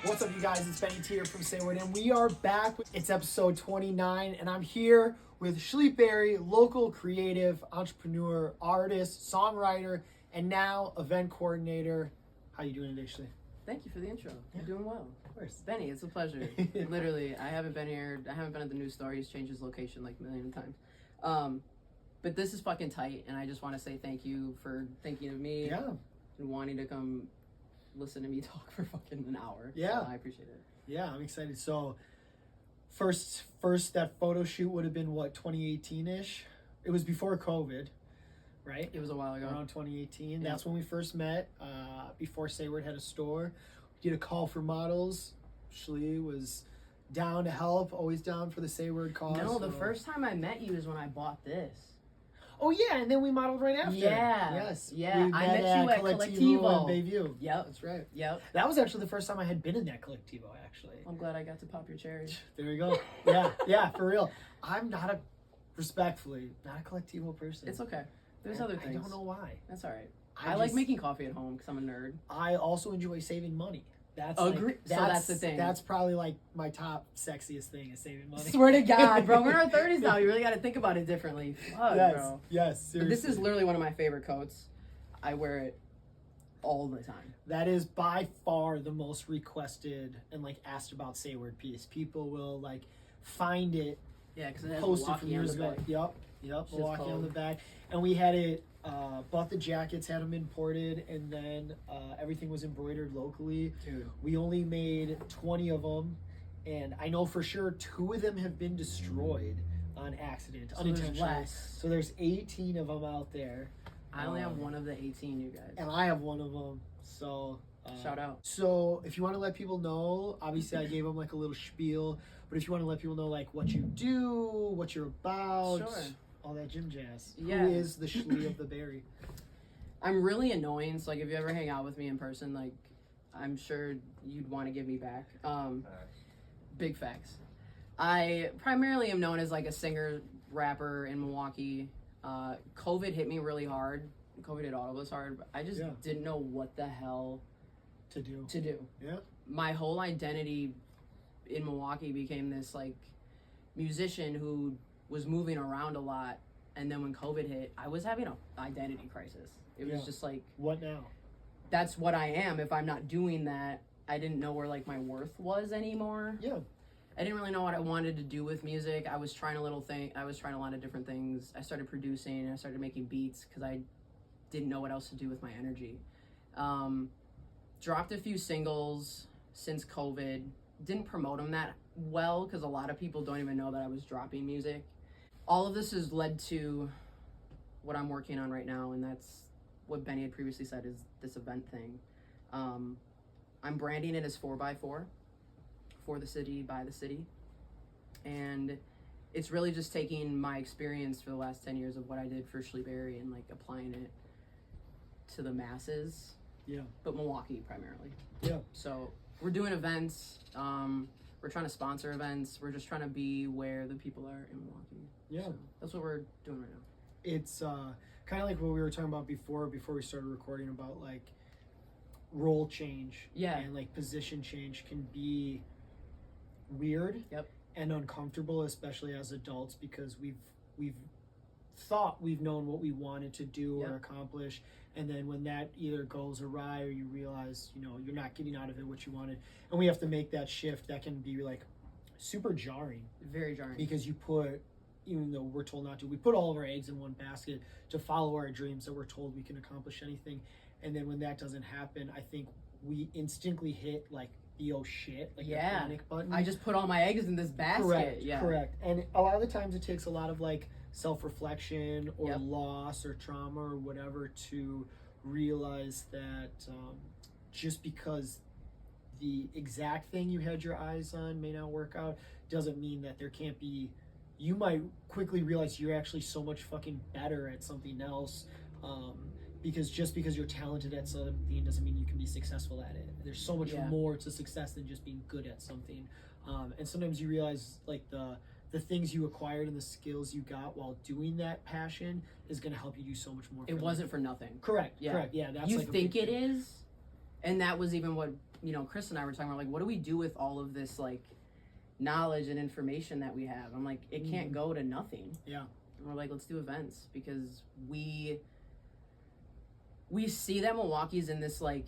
What's up, you guys? It's Benny here from SayWord, and we are back. It's episode 29, and I'm here with Shle Berry, local creative, entrepreneur, artist, songwriter, and now event coordinator. How you doing today, Shle? Thank you for the intro. You're doing well. Of course. Benny, it's a pleasure. Literally, I haven't been here. I haven't been at the new store. He's changed his location like a million times. But this is fucking tight, and I just want to say thank you for thinking of me and wanting to come listen to me talk for fucking an hour. Yeah. So I appreciate it. Yeah, I'm excited. So, first that photo shoot would have been, what, 2018-ish? It was before COVID, right? It was a while ago. Around 2018. Yeah. That's when we first met, before SayWord had a store. We did a call for models. Shle was down to help, always down for the SayWord cause. No, the first time I met you is when I bought this. Oh, yeah, and then we modeled right after. Yeah. Yes. Yeah, We I met you at Collectivo. in Bayview. Yep. That's right. Yep. That was actually the first time I had been in that Collectivo, actually. I'm glad I got to pop your cherry. There you go. Yeah, for real. I'm not respectfully, not a Collectivo person. It's okay. There's other things. I don't know why. That's all right. I like making coffee at home because I'm a nerd. I also enjoy saving money. That's Agree. So that's the thing. That's probably like my top sexiest thing is saving money. Swear to God, bro. We're in our 30s now. You really got to think about it differently. Fuck, yes, bro. yes, seriously. But this is literally one of my favorite coats. I wear it all the time. That is by far the most requested and like asked about SayWord piece. People will like find it, Yeah, because it has posted Milwaukee from years on the ago. back. Yep, Shit's Milwaukee on cold. the back. And we had it, bought the jackets, had them imported, and then everything was embroidered locally. Dude. We only made 20 of them, and I know for sure 2 of them have been destroyed on accident, So there's unintentionally. less. So there's 18 of them out there. I only have one of the 18, you guys. And I have one of them, so... Shout out. So if you want to let people know, obviously I gave them like a little spiel, but if you want to let people know like what you do, what you're about, Sure. all that gym jazz. Yeah. Who is the Shle of the Berry? I'm really annoying, so like if you ever hang out with me in person, like I'm sure you'd want to give me back. Big facts. I primarily am known as like a singer, rapper in Milwaukee. COVID hit me really hard. COVID hit all of us hard, but I just didn't know what the hell To do. Yeah. My whole identity in Milwaukee became this like musician who was moving around a lot, and then when COVID hit, I was having an identity crisis. It was just like, what now? that's what I am. If I'm not doing that, I didn't know where like my worth was anymore. Yeah. I didn't really know what I wanted to do with music. I was trying a lot of different things. I started producing, I started making beats because I didn't know what else to do with my energy. Dropped a few singles since COVID. Didn't promote them that well because a lot of people don't even know that I was dropping music. All of this has led to what I'm working on right now, and that's what Benny had previously said is this event thing. I'm branding it as 4x4, for the city, by the city. And it's really just taking my experience for the last 10 years of what I did for Shle Berry and like applying it to the masses. Yeah. But Milwaukee primarily. Yeah. So we're doing events. We're trying to sponsor events. We're just trying to be where the people are in Milwaukee. Yeah. So that's what we're doing right now. It's kind of like what we were talking about before we started recording about like role change. Yeah. And like position change can be weird. Yep. And uncomfortable, especially as adults, because we've thought we've known what we wanted to do or accomplish, and then when that either goes awry or you realize you're not getting out of it what you wanted, and we have to make that shift, that can be like super jarring. Very jarring. Because you put, even though we're told not to, we put all of our eggs in one basket to follow our dreams, that we're told we can accomplish anything, and then when that doesn't happen, I think we instinctively hit like the oh shit, like the panic button. I just put all my eggs in this basket. Correct. And a lot of the times it takes a lot of like self-reflection or loss or trauma or whatever to realize that just because the exact thing you had your eyes on may not work out doesn't mean that there can't be, you might quickly realize you're actually so much fucking better at something else. Because just because you're talented at something doesn't mean you can be successful at it. There's so much more to success than just being good at something. And sometimes you realize like the things you acquired and the skills you got while doing that passion is going to help you do so much more. It wasn't for nothing. Correct. Yeah, that's you like think it is, And that was even what, you know, Chris and I were talking about, like, what do we do with all of this, like, knowledge and information that we have? I'm like, it can't go to nothing. Yeah. And we're like, let's do events, because we see that Milwaukee's in this, like,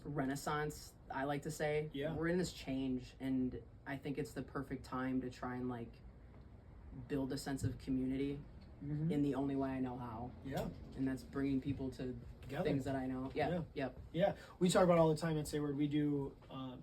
renaissance, I like to say. Yeah. We're in this change, and I think it's the perfect time to try and, like, build a sense of community in the only way I know how. Yeah. And that's bringing people to Together. things that I know. Yeah. Yeah. Yep. Yeah, we talk about all the time at SayWord. We do,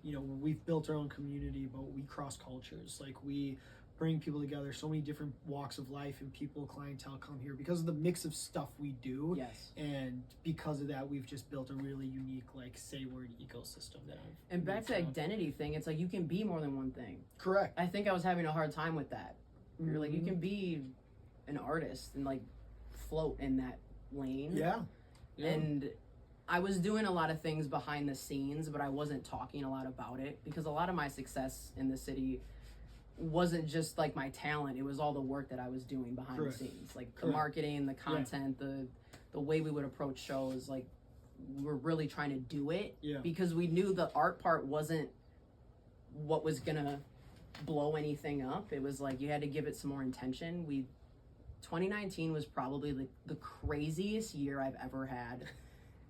you know, we've built our own community, but we cross cultures. Like, we bring people together, so many different walks of life, and people, clientele come here because of the mix of stuff we do. Yes. And because of that, we've just built a really unique, like, SayWord ecosystem that I've And back to found. identity thing, it's like you can be more than one thing. Correct. I think I was having a hard time with that. You're like, you can be an artist and, like, float in that lane. Yeah. Yeah. And I was doing a lot of things behind the scenes, but I wasn't talking a lot about it, because a lot of my success in the city wasn't just, like, my talent. It was all the work that I was doing behind Correct. the scenes, like the Correct. marketing, the content, the way we would approach shows. Like, we were really trying to do it because we knew the art part wasn't what was gonna blow anything up. It was like you had to give it some more intention. 2019 was probably the craziest year I've ever had.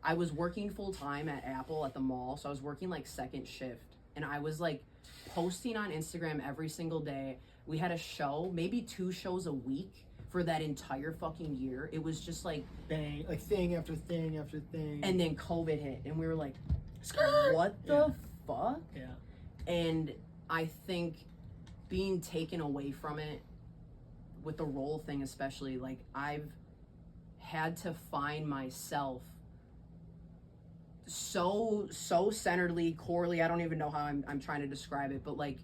I was working full time at Apple at the mall, so I was working, like, second shift, and I was, like, posting on Instagram every single day. We had a show, maybe 2 shows a week for that entire fucking year. It was just like Bang, like, thing after thing after thing. And then COVID hit, and we were like, Skirt! what the fuck? Yeah. And I think being taken away from it, with the role thing especially, like, I've had to find myself so centeredly, corely. I don't even know how I'm trying to describe it, but, like,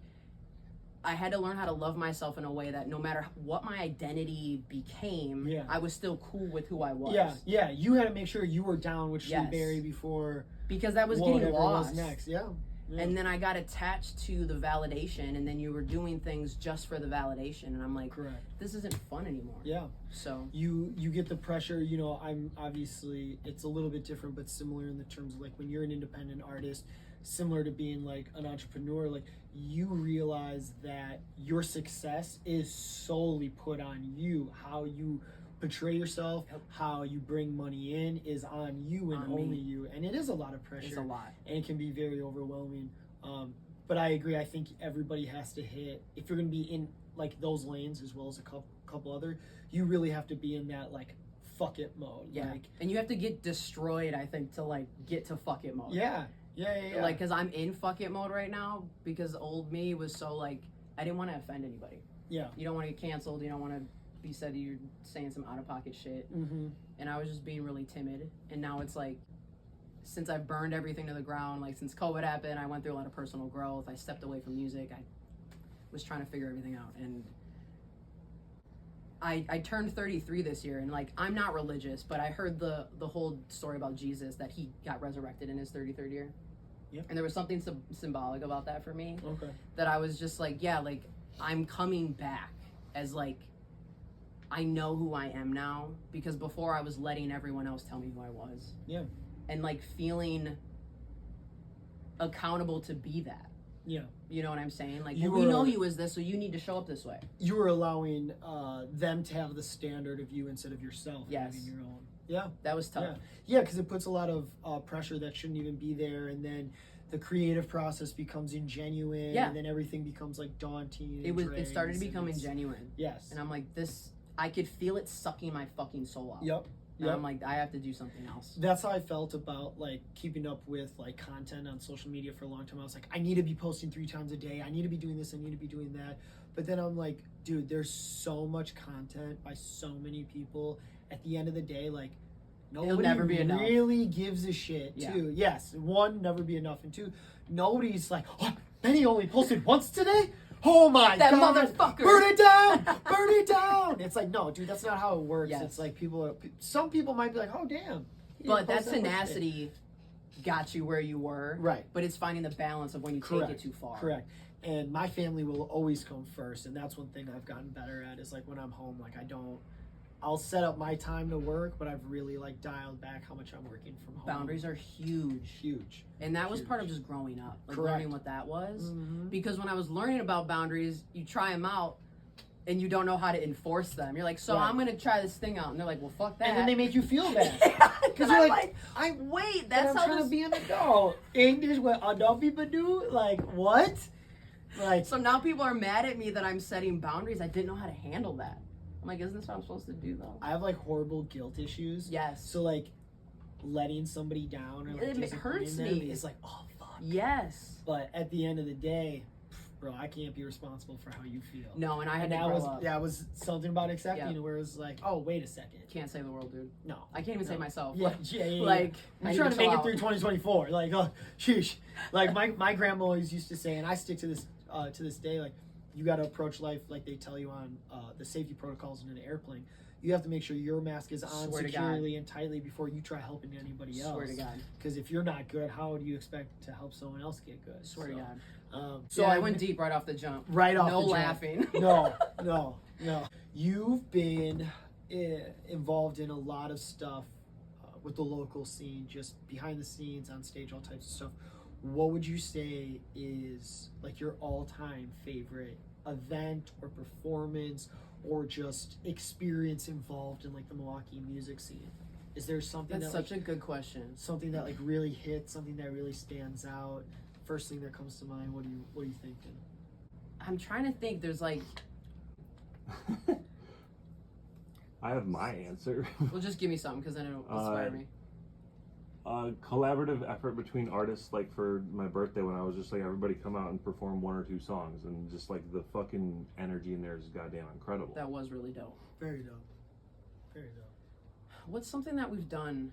I had to learn how to love myself in a way that no matter what my identity became, I was still cool with who I was. Yeah. You had to make sure you were down with Shle Yes. Berry before, because that was getting whatever lost. was next. Yeah. And then I got attached to the validation, and then you were doing things just for the validation, and I'm like, Correct. this isn't fun anymore. Yeah. So You get the pressure, you know. I'm obviously, it's a little bit different, but similar in the terms of, like, when you're an independent artist, similar to being, like, an entrepreneur, like, you realize that your success is solely put on you. How you portray yourself, how you bring money in is on you and only you. And it is a lot of pressure. it's a lot. And it can be very overwhelming. But I agree. I think everybody has to hit, if you're going to be in, like, those lanes as well as a couple other, you really have to be in that, like, fuck it mode. Yeah. Like, And you have to get destroyed, I think, to, like, get to fuck it mode. yeah. Like, because I'm in fuck it mode right now, because old me was so, like, I didn't want to offend anybody. Yeah. You don't want to get canceled. You don't want to be said you're saying some out-of-pocket shit. And I was just being really timid. And now it's like, since I've burned everything to the ground, like, since COVID happened, I went through a lot of personal growth. I stepped away from music. I was trying to figure everything out. And I turned 33 this year, and, like, I'm not religious, but I heard the whole story about Jesus, that he got resurrected in his 33rd year. Yep. And there was something symbolic about that for me. Okay. That I was just like, yeah, like, I'm coming back as, like, I know who I am now, because before I was letting everyone else tell me who I was. Yeah. And, like, feeling accountable to be that. Yeah. You know what I'm saying? Like, You well, we were- know you as this, so you need to show up this way. You were allowing them to have the standard of you instead of yourself. Yes. Having your own. Yeah. That was tough. Yeah, because it puts a lot of pressure that shouldn't even be there, and then the creative process becomes ingenuine, and then everything becomes, like, daunting. It started to become ingenuine. Yes. And I'm like, I could feel it sucking my fucking soul out. Yep. And I'm like, I have to do something else. That's how I felt about, like, keeping up with, like, content on social media for a long time. I was like, I need to be posting 3 times a day. I need to be doing this. I need to be doing that. But then I'm like, dude, there's so much content by so many people. At the end of the day, like, nobody never be enough. really gives a shit, too. Yes, 1, never be enough. And 2, nobody's like, oh, Benny only posted once today? Oh my that God. Motherfucker. Burn it down. Burn it down. It's like, no, dude, that's not how it works. Yes. It's like some people might be like, oh, damn. But that tenacity got you where you were. Right. But it's finding the balance of when you take it too far. Correct. And my family will always come first. And that's one thing I've gotten better at is, like, when I'm home, like, I'll set up my time to work, but I've really like dialed back how much I'm working from home. Boundaries are huge. Huge. And that was part of just growing up, like Correct. learning what that was. Mm-hmm. Because when I was learning about boundaries, you try them out and you don't know how to enforce them. You're like, so Right. I'm going to try this thing out. And they're like, well, fuck that. And then they make you feel bad. Because you're I'm like, like, wait, that's I'm how trying this... to be an adult. Ain't this what adult people do? Like, what? Like, So now people are mad at me that I'm setting boundaries. I didn't know how to handle that. I'm like, isn't this what I'm supposed to do, though? I have like horrible guilt issues. Yes. So like, letting somebody down or like It disappointing hurts them me. is like, oh fuck. Yes. But at the end of the day, bro, I can't be responsible for how you feel. No, and I had And to that grow was up. was something about accepting Yeah. where it was like, oh wait a second. Can't save the world, dude. No. I can't even No. save myself. Yeah, yeah. Like, I I'm need trying to make chill it out. through 2024. Like, oh, sheesh. Like my grandma always used to say, and I stick to this day. Like, you got to approach life like they tell you on the safety protocols in an airplane. You have to make sure your mask is on Swear to God. securely and tightly before you try helping anybody else. Swear to God. Because if you're not good, how do you expect to help someone else get good? Swear to God. So Yeah, I went deep right off the jump. right off No the jump. laughing. No. You've been involved in a lot of stuff with the local scene, just behind the scenes, on stage, all types of stuff. What would you say is like your all-time favorite event or performance or just experience involved in like the Milwaukee music scene? Is there something That's that such a good question. something that like really hits, something that really stands out? First thing that comes to mind, what are you thinking? I'm trying to think. There's like, I have my answer. well, just give me something because then it'll inspire me. Collaborative effort between artists, like for my birthday when I was just like, everybody come out and perform 1 or 2 songs, and just like the fucking energy in there is goddamn incredible. That was really dope. Very dope. Very dope. What's something that we've done?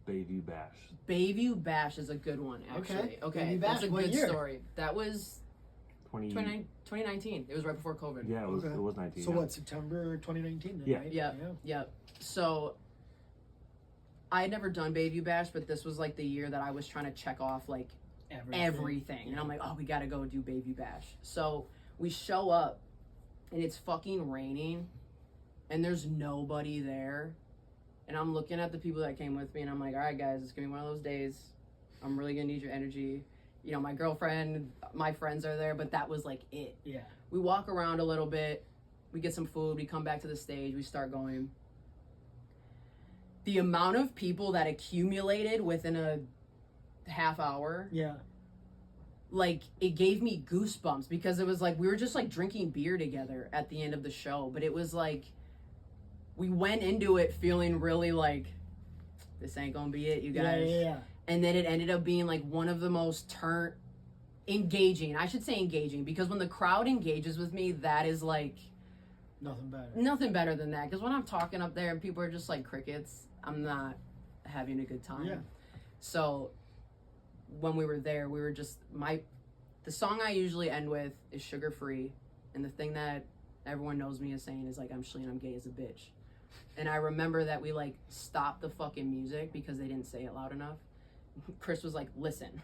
Bayview Bash. Bayview Bash is a good one, actually. Okay, Bayview that's Bash, a what good year? story. That was 20. 2019. It was right before COVID. Yeah, Okay. it was 19. So yeah. what, September 2019 then, Yeah. right? Yep. So I had never done Bayview Bash, but this was like the year that I was trying to check off like everything. And I'm like, oh, we gotta go do Bayview Bash. So we show up and it's fucking raining and there's nobody there. And I'm looking at the people that came with me and I'm like, all right, guys, it's gonna be one of those days. I'm really gonna need your energy. You know, my girlfriend, my friends are there, but that was like it. Yeah. We walk around a little bit, we get some food, we come back to the stage, we start going. The amount of people that accumulated within a half hour, Yeah. like, it gave me goosebumps because it was like we were just like drinking beer together at the end of the show, but it was like we went into it feeling really like this ain't gonna be it, you guys. Yeah. And then it ended up being like one of the most engaging. I should say engaging, because when the crowd engages with me, that is like Nothing better. than that. Because when I'm talking up there and people are just like crickets, I'm not having a good time. Yeah. So when we were there, we were just the song I usually end with is Sugar Free, and the thing that everyone knows me as saying is like, I'm Shle and I'm gay as a bitch. And I remember that we like stopped the fucking music because they didn't say it loud enough. Chris was like, listen,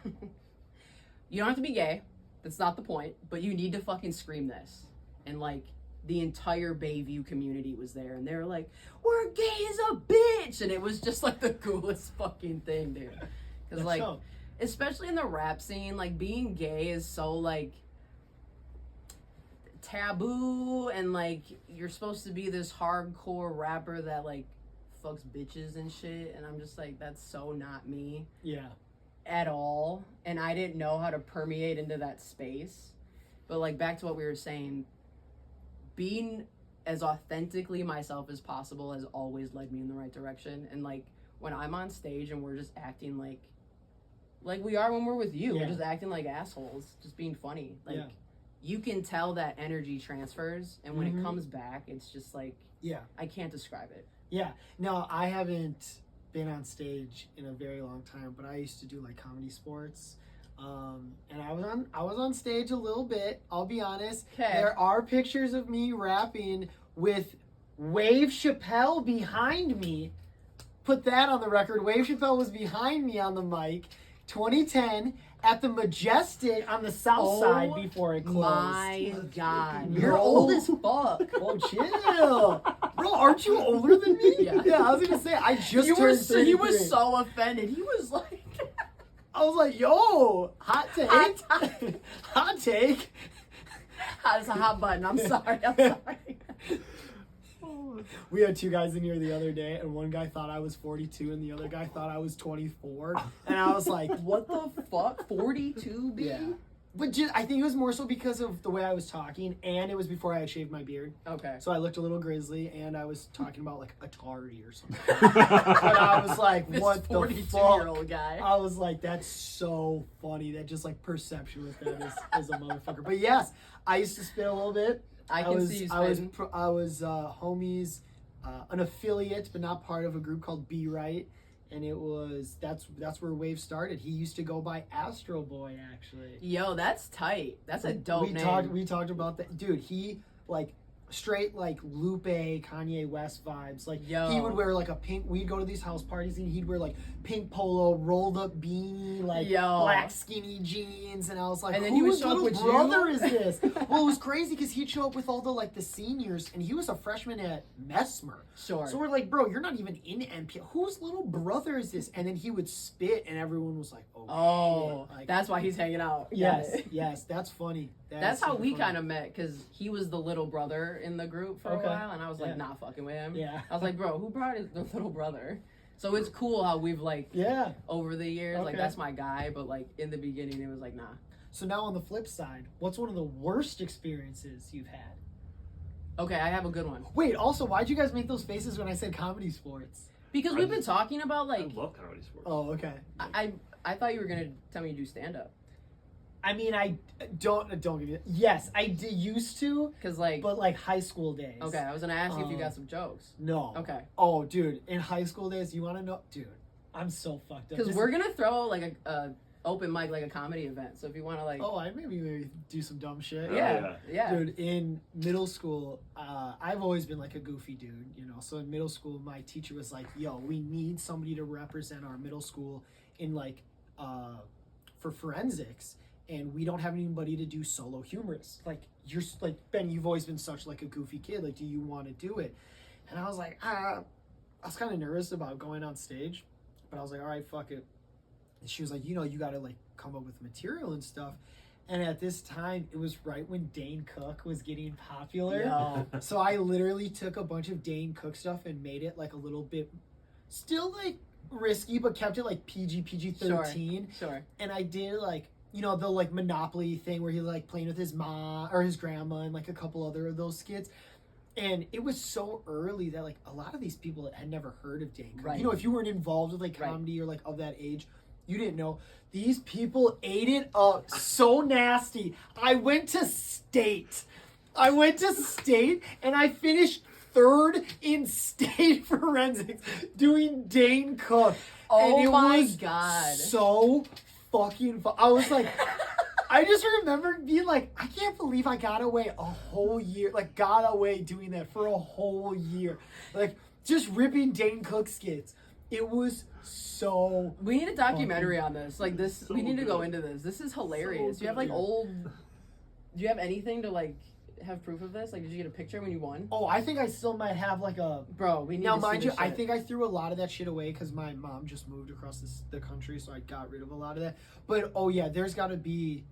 you don't have to be gay, that's not the point, but you need to fucking scream this. And like the entire Bayview community was there and they were like, we're gay as a bitch. And it was just like the coolest fucking thing, dude. Because like, especially in the rap scene, like being gay is so like taboo, and like you're supposed to be this hardcore rapper that like fucks bitches and shit, and I'm just like, that's so not me. Yeah. At all. And I didn't know how to permeate into that space. But like back to what we were saying, being as authentically myself as possible has always led me in the right direction. And like when I'm on stage and we're just acting like we are when we're with you, Yeah. we're just acting like assholes, just being funny. Like you can tell that energy transfers, and when it comes back, it's just like, I can't describe it. Yeah. No, I haven't been on stage in a very long time, but I used to do like comedy sports. And I was on stage a little bit, I'll be honest. Okay. There are pictures of me rapping with Wave Chappelle behind me. Put that on the record. Wave Chappelle was behind me on the mic. 2010 at the Majestic on the south side before it closed. My God. Bro. You're old as fuck. Oh, chill. Bro, aren't you older than me? Yeah. I was going to say, I just He turned 33. He was so offended. He was like... I was like, yo, hot take. Hot take. That's a hot button. I'm sorry. I'm sorry. We had two guys in here the other day, and one guy thought I was 42, and the other guy thought I was 24. And I was like, What the fuck? 42, B? yeah. But just, I think it was more so because of the way I was talking, and it was before I had shaved my beard. Okay. So I looked a little grizzly, and I was talking about like Atari or something. But I was like, This what the 42-year-old fuck? guy. I was like, that's so funny. That just like perception with that is a motherfucker. But yes, I used to spit a little bit. I can see you spitting. I was homies, an affiliate, but not part of a group called Be Right. And it was that's where Wave started. He used to go by Astro Boy, actually. Yo, that's tight. That's a dope name. We talked about that, dude. He like straight like Lupe, Kanye West vibes. Like Yo. he would wear like a pink. We'd go to these house parties and he'd wear like pink polo, rolled up beanie, like Yo. black skinny jeans. And I was like, And then he would whose show up little with brother you? is this? Well, it was crazy because he'd show up with all the seniors, and he was a freshman at Mesmer. Sure. So we're like, bro, you're not even in MP. Whose little brother is this? And then he would spit, and everyone was like, Oh, shit. Like, that's why he's hanging out. yes, that's funny. That's how we kind of met, because he was the little brother in the group for a Okay. while, and I was like, Yeah. not fucking with him. Yeah. I was like, bro, who brought the little brother? So it's cool how we've like Yeah. over the years, like Okay. that's my guy, but like in the beginning it was like, nah. So now on the flip side, what's one of the worst experiences you've had? Okay, I have a good one. Wait, also, why'd you guys make those faces when I said comedy sports? Because we've been talking about I like, love comedy sports. Oh, okay. I thought you were gonna tell me to do stand up, I mean, I don't give you. Yes, I used to, because like, but like high school days. okay, I was gonna ask you if you got some jokes. No. Okay. Oh, dude, in high school days, you want to know, dude? I'm so fucked up. Because we're gonna throw like a open mic, like a comedy event. So if you want to like, Oh, I maybe do some dumb shit. yeah. Dude, in middle school, I've always been like a goofy dude, you know. So in middle school, my teacher was like, "Yo, we need somebody to represent our middle school in like for forensics, and we don't have anybody to do solo humorous. Like you're like Ben, you've always been such like a goofy kid. Like, do you want to do it?" And I was like, I was kind of nervous about going on stage, but I was like, all right, fuck it. And she was like, you know, you got to like come up with material and stuff. And at this time, it was right when Dane Cook was getting popular. Yo. So I literally took a bunch of Dane Cook stuff and made it like a little bit, still like risky, but kept it like PG-13. Sure. And I did like, you know, the like Monopoly thing where he like playing with his mom or his grandma and like a couple other of those skits. And it was so early that like a lot of these people had never heard of Dane Cook. Right. You know, if you weren't involved with like Right. comedy or like of that age, you didn't know. These people ate it up so nasty. I went to state and I finished third in state forensics doing Dane Cook. Oh and it my was God. so fucking fun. I was like, I just remember being like, I can't believe I got away a whole year. Like, got away doing that for a whole year. Like, just ripping Dane Cook skits. It was so. We need a documentary on this. Like this, So we need to go good. into this. This is hilarious. So Do you have like good. old? Do you have anything to like have proof of this? Like, did you get a picture when you won? Oh, I think I still might have like a. Bro, we need Now, to see mind you, this I shit. think I threw a lot of that shit away because my mom just moved across the country, so I got rid of a lot of that. But oh yeah, there's definitely.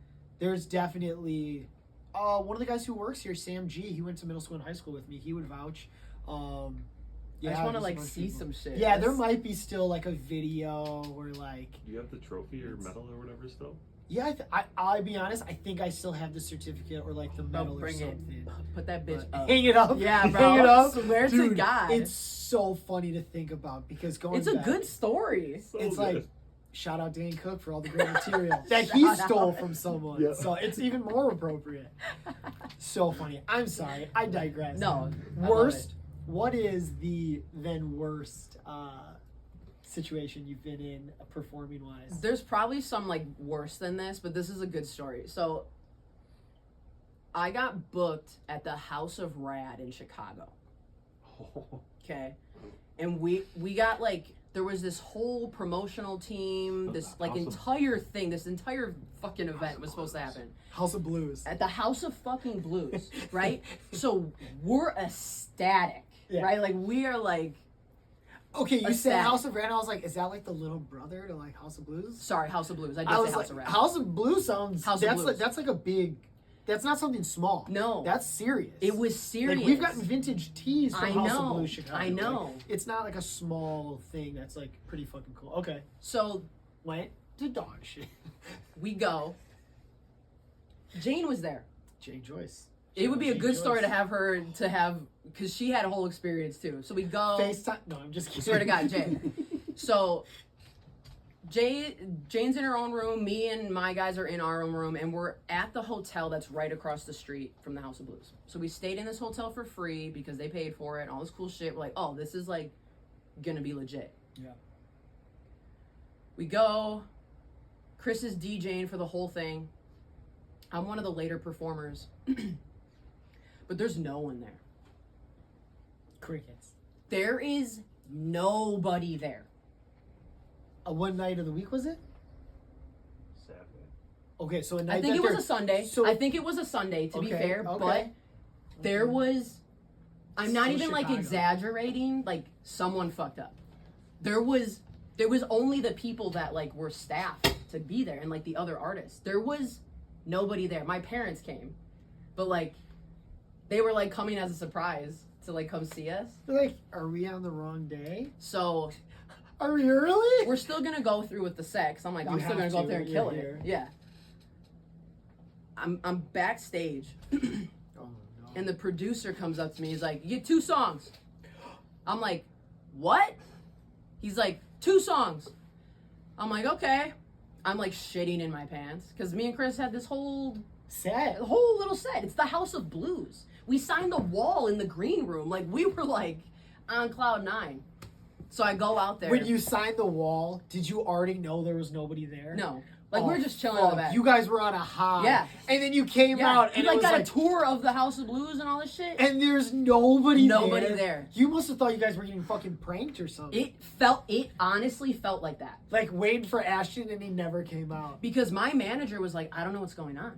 One of the guys who works here, Sam G. He went to middle school and high school with me. He would vouch. I just want to there's a like bunch of see people. some shit. Yeah, there That's- might be still like a video or like. Do you have the trophy or medal or whatever still? Yeah, I'll be honest. I think I still have the certificate or like the medal or bring it. something. Put that bitch But up. hang it up. Yeah, bro. Hang it up. Swear to Dude, God. it's so funny to think about because going It's a back, good story. So it's good. like shout out Dane Cook for all the great material that he Shout stole out. from someone. Yeah. So it's even more appropriate. So funny. I'm sorry. I digress. No. I love Worst. What is the then worst situation you've been in performing wise? There's probably some like worse than this, but this is a good story. So I got booked at the House of Rad in Chicago. Okay. And we got like there was this whole promotional team, this House like of- entire thing, this entire fucking event was supposed to happen House of Blues. at the House of fucking Blues, right? So we're ecstatic, Yeah. right? Like we are like, Okay, you said Ecstatic. House of Red. I was like, is that like the little brother to like House of Blues? sorry, House of Blues. I did I say was House like, of Red. House of Blues sounds. House of that's Blues. like that's like a big. That's not something small. No. That's serious. It was serious. Like we've gotten vintage tees from I House know, of Blues Chicago. I know. Like, it's not like a small thing. That's like pretty fucking cool. Okay, So went to dog shit. we go. Jane was there. Jay Joyce. It would be a Jay good Joyce. story to have because she had a whole experience too. So we go. FaceTime. No, I'm just kidding. Swear to God, Jay. So Jane's in her own room, me and my guys are in our own room, and we're at the hotel that's right across the street from the House of Blues. So we stayed in this hotel for free because they paid for it and all this cool shit. We're like, oh, this is like gonna be legit. Yeah. We go. Chris is DJing for the whole thing. I'm one of the later performers. But there's no one there. Crickets. There is nobody there. One night of the week was it? Saturday. Okay, so a night. I think that it was they're- a Sunday. So I think it was a Sunday, to be Okay, fair. okay. But there was, I'm not Still even like Chicago. exaggerating, like someone fucked up. There was only the people that like were staffed to be there and like the other artists. There was nobody there. My parents came, but like they were like coming as a surprise to like come see us. They're like, are we on the wrong day? So Are we early? we're still gonna go through with the sex. I'm like, You I'm still have gonna go to up there and when kill you're it. here. Yeah. I'm backstage. Oh no. And the producer comes up to me. He's like, you get 2 songs. I'm like, what? He's like, 2 songs. I'm like, okay. I'm like shitting in my pants. Because me and Chris had this whole little set. It's the House of Blues. We signed the wall in the green room. Like, we were like on cloud 9. So I go out there. When you signed the wall, did you already know there was nobody there? No. Like, Oh, we were just chilling in the fuck. back. You guys were on a high. Yeah. And then you came out we and like it was got like a tour of the House of Blues and all this shit. and there's nobody Nobody there. You must have thought you guys were getting fucking pranked or something. It honestly felt like that. Like waiting for Ashton and he never came out. Because my manager was like, I don't know what's going on.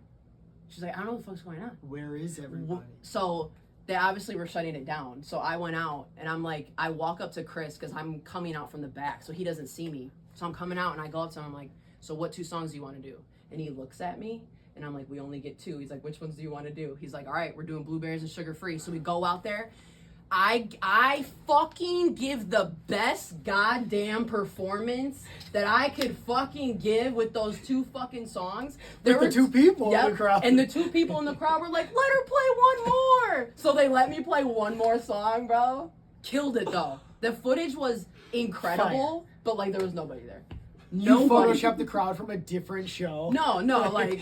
She's like, I don't know what the fuck's going on. Where is everybody? So they obviously were shutting it down. So I went out and I'm like, I walk up to Chris because I'm coming out from the back. So he doesn't see me. So I'm coming out and I go up to him. I'm like, so what 2 songs do you want to do? And he looks at me and I'm like, we only get 2. He's like, which ones do you want to do? He's like, all right, we're doing Blueberries and Sugar Free. So we go out there. I fucking give the best goddamn performance that I could fucking give with those 2 fucking songs. With the 2 people in the crowd. And the 2 people in the crowd were like, let her play one more. So they let me play one more song, bro. Killed it though. The footage was incredible, but like there was nobody there. You Nobody. photoshopped the crowd from a different show. No, like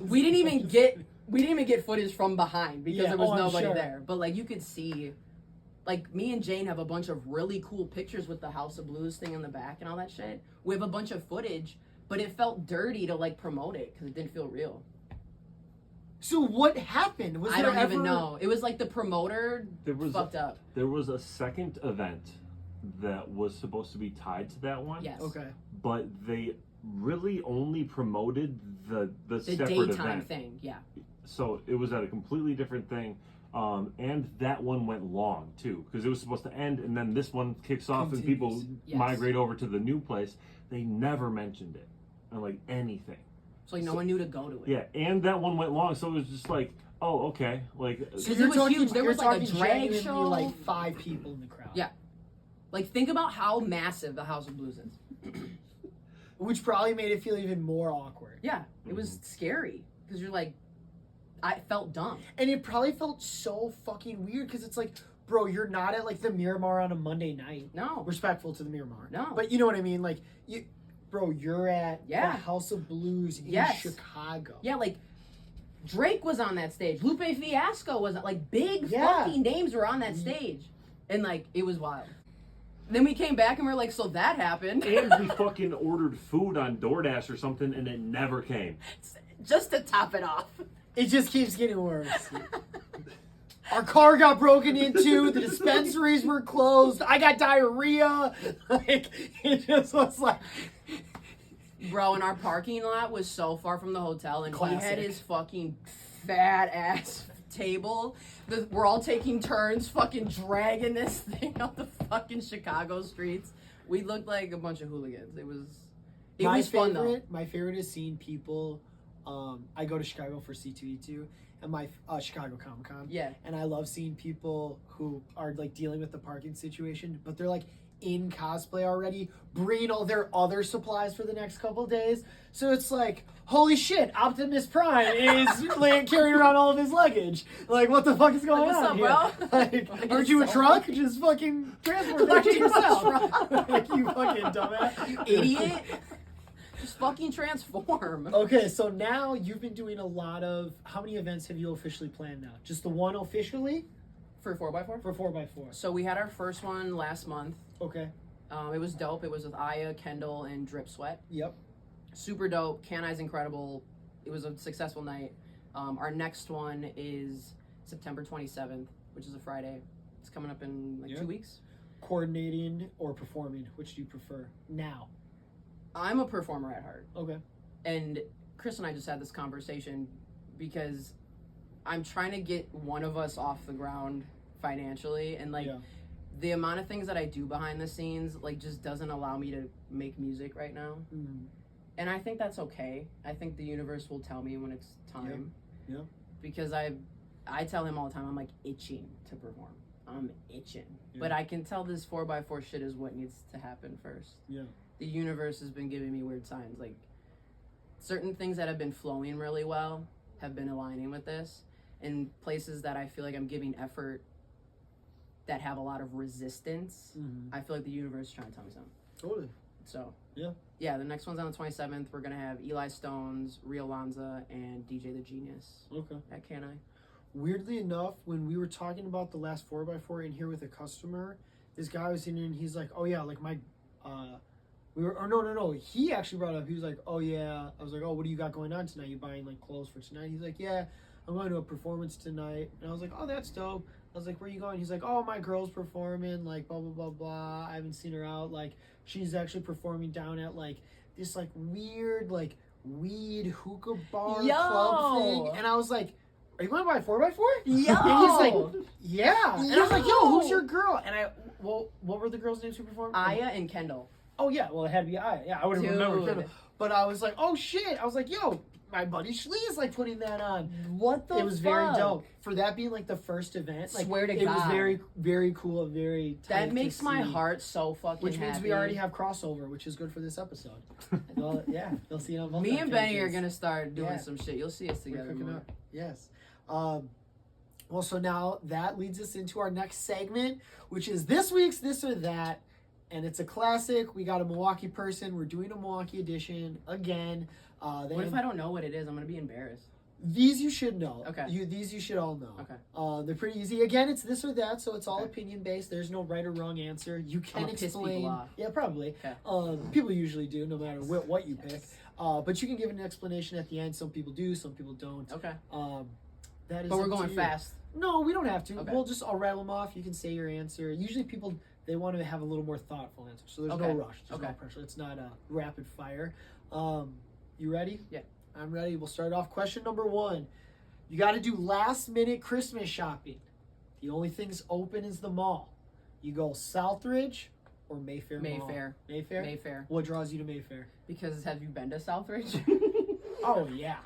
we didn't even get footage from behind because Yeah, there was I'm nobody sure. there. But like you could see, like me and Jane have a bunch of really cool pictures with the House of Blues thing in the back and all that shit. We have a bunch of footage, but it felt dirty to like promote it because it didn't feel real. So what happened? Was I there don't even ever- know. It was like the promoter fucked up. There was a second event that was supposed to be tied to that one. Yes. Okay. But they really only promoted the The separate daytime event. thing, yeah. So it was at a completely different thing. And that one went long too, because it was supposed to end, and then this one kicks off, and people Continues. Yes. migrate over to the new place. They never mentioned it, or like anything. So like no one knew to go to it. Yeah, and that one went long, so it was just like, oh, okay, like. So it you're was talking, huge. There you're was, like, a talking drag genuinely, show. like 5 people in the crowd. Yeah. Like think about how massive the House of Blues is. Which probably made it feel even more awkward. Yeah, it was scary because you're like, I felt dumb. And it probably felt so fucking weird because it's like, bro, you're not at like the Miramar on a Monday night. No. Respectful to the Miramar. No. But you know what I mean? Like, you're at Yeah. the House of Blues in Yes. Chicago. Yeah, like Drake was on that stage. Lupe Fiasco was like big Yeah. fucking names were on that stage, and like it was wild. Then we came back and we're like, so that happened. And we fucking ordered food on DoorDash or something, and it never came. Just to top it off. It just keeps getting worse. Our car got broken into. The dispensaries were closed. I got diarrhea. Like, it just was like... Bro, and our parking lot was so far from the hotel, and Classic. he had his fucking fat ass table. We're all taking turns fucking dragging this thing up the fucking Chicago streets. We looked like a bunch of hooligans. It was fun though. My favorite is seeing people. I go to Chicago for C2E2 and my Chicago Comic Con. Yeah. And I love seeing people who are like dealing with the parking situation, but they're like in cosplay already, bringing all their other supplies for the next couple days. So it's like, holy shit, Optimus Prime is like carrying around all of his luggage. Like, what the fuck is going What's on up, here? bro? Like, aren't you a truck? Just fucking transport that shit yourself. Like, you fucking dumbass. You idiot. Just fucking transform. Okay, so now you've been doing a lot of... How many events have you officially planned now? Just the one officially? For 4x4? For 4x4. So we had our first one last month. Okay. It was dope. It was with Aya, Kendall, and Drip Sweat. Yep. Super dope. Can Eye's incredible. It was a successful night. Our next one is September 27th, which is a Friday. It's coming up in like 2 weeks. Coordinating or performing, which do you prefer now? I'm a performer at heart. Okay. And Chris and I just had this conversation because I'm trying to get one of us off the ground financially, and like the amount of things that I do behind the scenes like just doesn't allow me to make music right now. Mm-hmm. And I think that's okay. I think the universe will tell me when it's time. Yeah. Because I tell him all the time, I'm like itching to perform. I'm itching. Yeah. But I can tell this 4x4 shit is what needs to happen first. Yeah. The universe has been giving me weird signs. Like certain things that have been flowing really well have been aligning with this. In places that I feel like I'm giving effort that have a lot of resistance, I feel like the universe is trying to tell me something. Totally. So yeah, the next one's on the 27th. We're gonna have Eli Stones, Real Lanza, and DJ the Genius. Okay. At Can I? Weirdly enough, when we were talking about the last 4x4 in here with a customer, this guy was in here and he's like, oh yeah, like my, no. He actually brought up, he was like, oh yeah. I was like, oh, what do you got going on tonight? You buying like clothes for tonight? He's like, yeah, I'm going to a performance tonight. And I was like, oh, that's dope. I was like, where are you going? He's like, oh, my girl's performing, like, blah, blah, blah, blah. I haven't seen her out. Like, she's actually performing down at, like, this, like, weird, like, weed hookah bar club thing. And I was like, are you going to buy a 4x4? Yo! And he's like, yeah. And I was like, yo, who's your girl? And what were the girls' names who performed? Aya and Kendall. Oh, yeah. Well, it had to be Aya. Yeah, I would have remembered Kendall. But I was like, oh, shit. I was like, yo, my buddy Shle is like putting that on. What the fuck? It was very dope. For that being like the first event, like Swear to it God. was very, very cool, very tight. That makes my heart so fucking Which means happy. we already have crossover, which is good for this episode. Well, yeah, they'll see it on both. Me and Benny are gonna start doing Yeah. some shit. You'll see us together. We're cooking more. up. Yes. Well, so now that leads us into our next segment, which is this week's This or That. And it's a classic. We got a Milwaukee person. We're doing a Milwaukee edition again. What if I don't know what it is? I'm gonna be embarrassed. These you should know. Okay. These you should all know. Okay. They're pretty easy. Again, it's this or that, so it's all opinion based. There's no right or wrong answer. You can Piss people explain. off. Yeah, probably. Okay. People usually do, no matter what you pick. But you can give an explanation at the end. Some people do, some people don't. Okay. That is. But we're up to going you. fast. No, we don't have to. Okay. I'll rattle them off. You can say your answer. Usually people, they want to have a little more thoughtful answer. So there's no rush. There's no pressure. It's not a rapid fire. You ready? Yeah. I'm ready. We'll start off. Question number 1. You got to do last minute Christmas shopping. The only thing's open is the mall. You go Southridge or Mayfair Mall? Mayfair? Mayfair. What draws you to Mayfair? Because have you been to Southridge? Oh, yeah.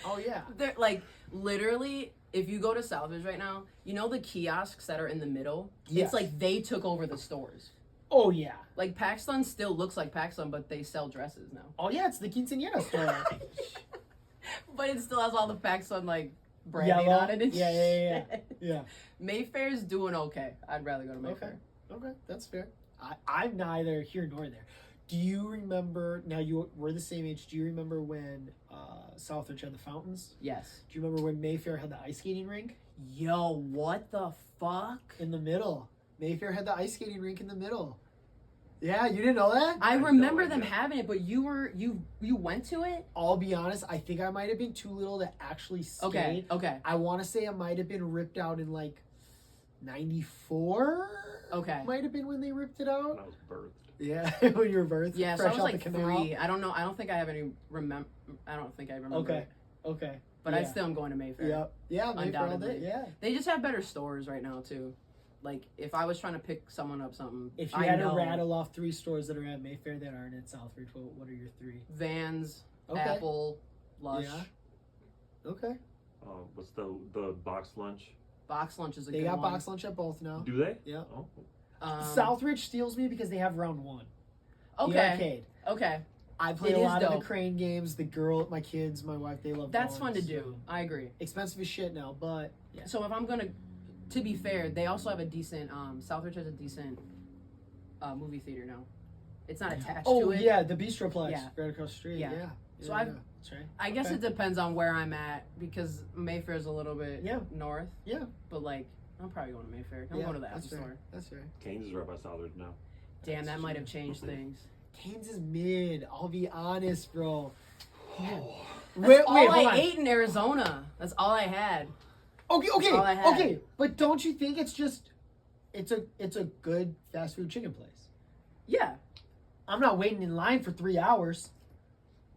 Oh, yeah. They're like literally, if you go to Southridge right now, you know the kiosks that are in the middle? Yes. It's like they took over the stores. Oh, yeah. Like PacSun still looks like PacSun, but they sell dresses now. Oh, yeah. It's the Quinceañera store. But it still has all the PacSun like branding Yellow. on it and Yeah. Yeah. Mayfair's doing okay. I'd rather go to Mayfair. Okay, that's fair. I'm neither here nor there. Do you remember, now we're the same age, do you remember when Southridge had the fountains? Yes. Do you remember when Mayfair had the ice skating rink? Yo, what the fuck? In the middle. Mayfair had the ice skating rink in the middle. Yeah, you didn't know that? I had no remember them idea. having it, but you went to it? I'll be honest, I think I might have been too little to actually skate. Okay. I want to say I might have been ripped out in like 94. Okay. Might have been when they ripped it When out. I was birthed. Yeah, when you were birthed. Yeah, so fresh I was out like the canal. 3. I don't know. I don't think I have any I don't think I remember. Okay. it. Okay. But yeah. I still am going to Mayfair. Yep. Yeah, Mayfair all day. Undoubtedly. Yeah. They just have better stores right now too. Like if I was trying to pick someone up something, If you I had know to rattle off 3 stores that are at Mayfair that aren't at Southridge, what are your 3? Vans, Okay. Apple, Lush. Yeah. Okay. What's the box lunch? Box lunch is a They good got one. box lunch at both now. Do they? Yeah. Oh. Southridge steals me because they have round 1. The Okay. arcade. Okay. I played It a is lot of dope. the crane games. The girl, my kids, my wife, they love That's going, fun to do. so- I agree. Expensive as shit now, but yeah. So if I'm gonna, to be fair, they also have a decent. Southridge has a decent movie theater now. It's not attached to Oh it. yeah, the Bistroplex Yeah. right across the street. Yeah. Yeah. So Yeah, I've- yeah. That's right. I guess Okay. it depends on where I'm at because Mayfair's a little bit Yeah. north. Yeah. But like, I'm probably going to Mayfair. I'm Yeah, going to the that's Apple fair. store. That's fair. Canes is right by Southridge now. Damn, that That's might true. have changed things. Canes is mid. I'll be honest, bro. That's Wait, all hold I on. ate in Arizona. That's all I had. Okay, That's all I had. okay. But don't you think it's a good fast food chicken place? Yeah, I'm not waiting in line for 3 hours.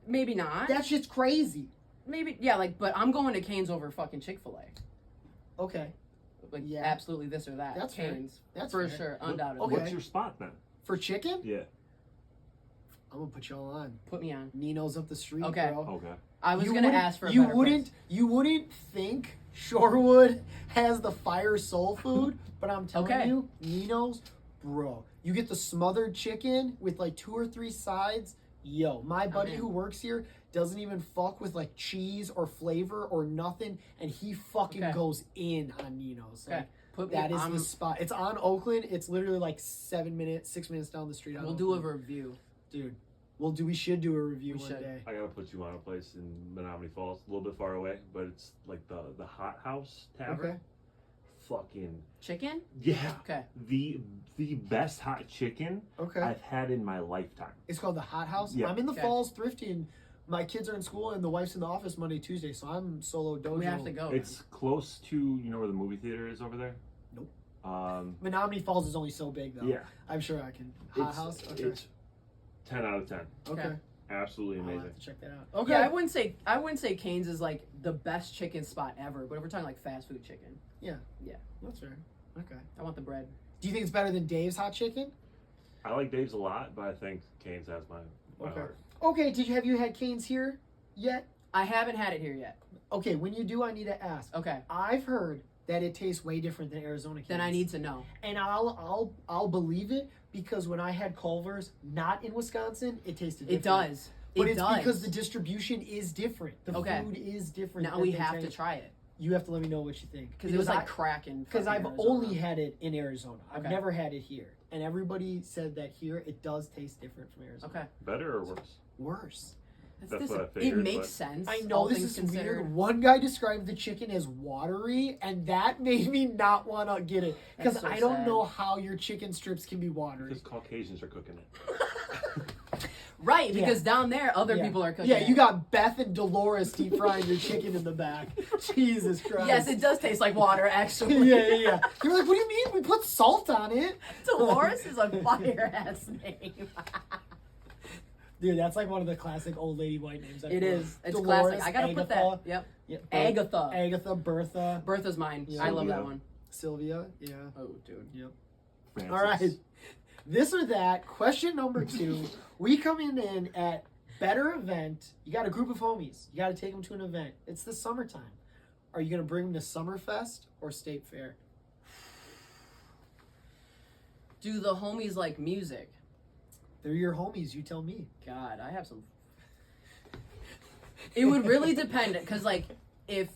maybe not. That's just crazy. Maybe yeah, like, but I'm going to Cane's over fucking Chick-fil-A. Okay, Like, Yeah. absolutely this or that. That's fair. Cane's that's for fair. sure, What- undoubtedly. Okay. What's your spot then? For chicken, Yeah. I'm gonna put y'all on. Put me on. Nino's up the street, Okay. bro. Okay. I was You gonna wouldn't- ask for a you better wouldn't price. you wouldn't think Shorewood has the fire soul food, but I'm telling Okay. you, Nino's, bro. You get the smothered chicken with like 2 or 3 sides. Yo, my buddy in. who works here doesn't even fuck with like cheese or flavor or nothing, and he fucking Okay. goes in on Nino's. Okay. Like, Put me that is on. the spot. It's on Oakland. It's literally like 6 minutes down the street. on We'll do a Oakland. review. Dude. We should do a review We one should. day. I gotta put you on a place in Menominee Falls, a little bit far away, but it's like the Hot House Tavern. Okay. Fucking Chicken? yeah. Okay. The best hot chicken Okay. I've had in my lifetime. It's called the Hot House. Yeah. I'm in the Okay. falls thrifting. My kids are in school and the wife's in the office Monday, Tuesday, so I'm solo dojo. We have to go. It's close to where the movie theater is over there. Nope. Menominee Falls is only so big though. Yeah. I'm sure I can. Hot It's, House. Okay. It's 10 out of 10. Okay. Absolutely I'll amazing. have to check that out. Okay. Yeah, I wouldn't say Cane's is like the best chicken spot ever, but if we're talking like fast food chicken, That's fair. Okay. I want the bread. Do you think it's better than Dave's hot chicken? I like Dave's a lot, but I think Cane's has my Okay. heart. Okay. Have you had Cane's here yet? I haven't had it here yet. Okay. When you do, I need to ask. Okay. I've heard that it tastes way different than Arizona Cane's. Then I need to know. And I'll believe it because when I had Culver's, not in Wisconsin, it tasted different. It does. But it it's does. because the distribution is different. The Okay. food is different. now that we they have to taste. try it You have to let me know what you think. because it was like cracking. Because fucking I've Arizona. only had it in Arizona. I've Okay. never had it here. And everybody said that here it does taste different from Arizona. Okay. Better or worse? Worse. That's what I It figured, makes but- sense. I know all this things is considered. weird. One guy described the chicken as watery, and that made me not want to get it. Because That's so I don't sad. know how your chicken strips can be watery. Because Caucasians are cooking it. Right, Yeah. because down there other Yeah. people are cooking. Yeah, it. you got Beth and Dolores deep frying your chicken in the back. Jesus Christ. Yes, it does taste like water, actually. yeah. You're like, what do you mean? We put salt on it. Dolores is a fire ass name. Dude, that's like one of the classic old lady white names. It is. It's Dolores, classic. I gotta put that. Agatha. Yep. Yeah, Agatha. Agatha, Bertha, Bertha's mine. Yeah. I love that Sylvia. one. Sylvia. Yeah. Oh, dude. Francis. All right. This or that. Question number 2. We come in at better event. You got a group of homies. You got to take them to an event. It's the summertime. Are you going to bring them to Summerfest or State Fair? Do the homies like music? They're your homies. You tell me. God, I have some. It would really depend, because like if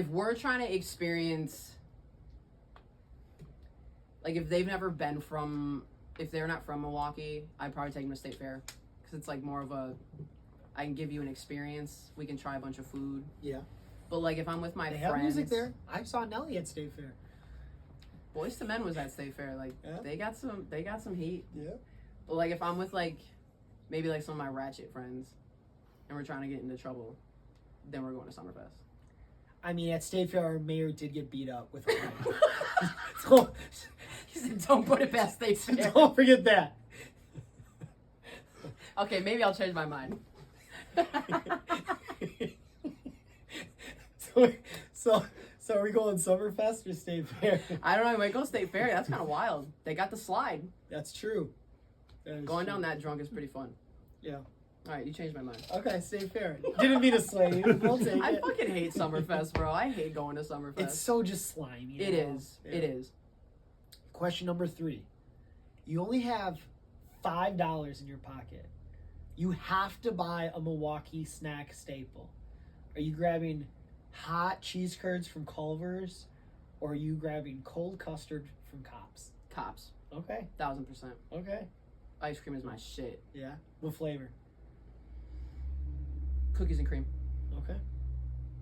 we're trying to experience, like if they've never been from, if they're not from Milwaukee, I'd probably take them to State Fair, because it's like more of a, I can give you an experience. We can try a bunch of food. Yeah. But like if I'm with my They friends, have music there. I saw Nelly at State Fair. Boys to Men was at State Fair. Like Yeah. they got some heat. Yeah. But like if I'm with like maybe like some of my ratchet friends and we're trying to get into trouble, then we're going to Summerfest. I mean, at State Fair, our mayor did get beat up with a mic. So, He said, "Don't put it past State Fair." don't forget that. Okay, maybe I'll change my mind. So are we going Summerfest or State Fair? I don't know. I might go State Fair. That's kind of wild. They got the slide. That's true. That is Going true. down that drunk is pretty fun. Yeah. All right, you changed my mind. Okay, State Fair. Didn't mean to sway you. We'll take I it. fucking hate Summerfest, bro. I hate going to Summerfest. It's so just slimy. It is. Yeah. It is. Question number 3. You only have $5 in your pocket. You have to buy a Milwaukee snack staple. Are you grabbing hot cheese curds from Culver's, or are you grabbing cold custard from Cops? Cops. Okay. 1000%. Okay. Ice cream is my shit. Yeah. What flavor? Cookies and cream. Okay.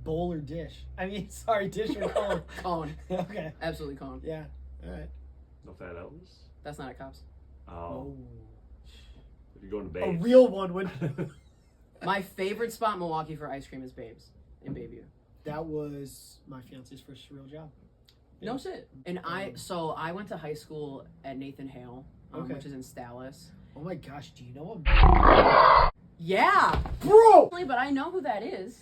Bowl or dish? I mean, sorry, dish or cone? Cone. Okay. Absolutely cone. Yeah. All right. No Fat Elvis. That's not at Cops. Oh, if you're going to A Babes. real one would. My favorite spot in Milwaukee for ice cream is Babes in Bayview. That was my fiance's first real job. No shit. And I went to high school at Nathan Hale, Okay. which is in Dallas. Oh my gosh, do you know him? Yeah, Bro! but I know who that is.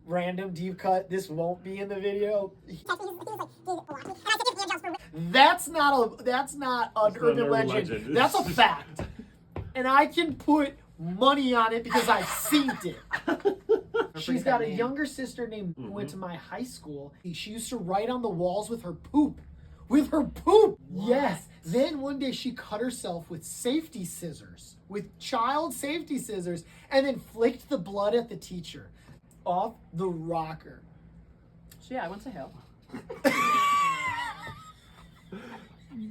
Random deep cut. This won't be in the video. That's not an That's not urban an urban legend. legend. That's a fact. And I can put money on it because I've seen it. She's got a younger sister named who went to my high school. She used to write on the walls with her poop. With her poop! What? Yes. Then one day she cut herself with safety scissors. With child safety scissors. And then flicked the blood at the teacher. Off the rocker. So yeah, I went to Hale.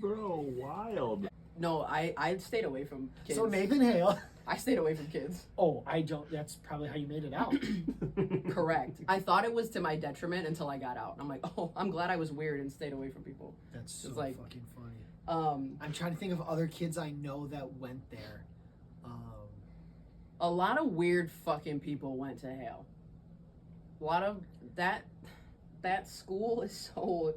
Bro, wild. No, I stayed away from kids. So Nathan Hale. I stayed away from kids. Oh, I don't. That's probably how you made it out. Correct. I thought it was to my detriment until I got out. I'm like, oh, I'm glad I was weird and stayed away from people. That's so It's like- fucking funny. Um, I'm trying to think of other kids I know that went there. a lot of weird fucking people went to Hale. A lot of that school is so.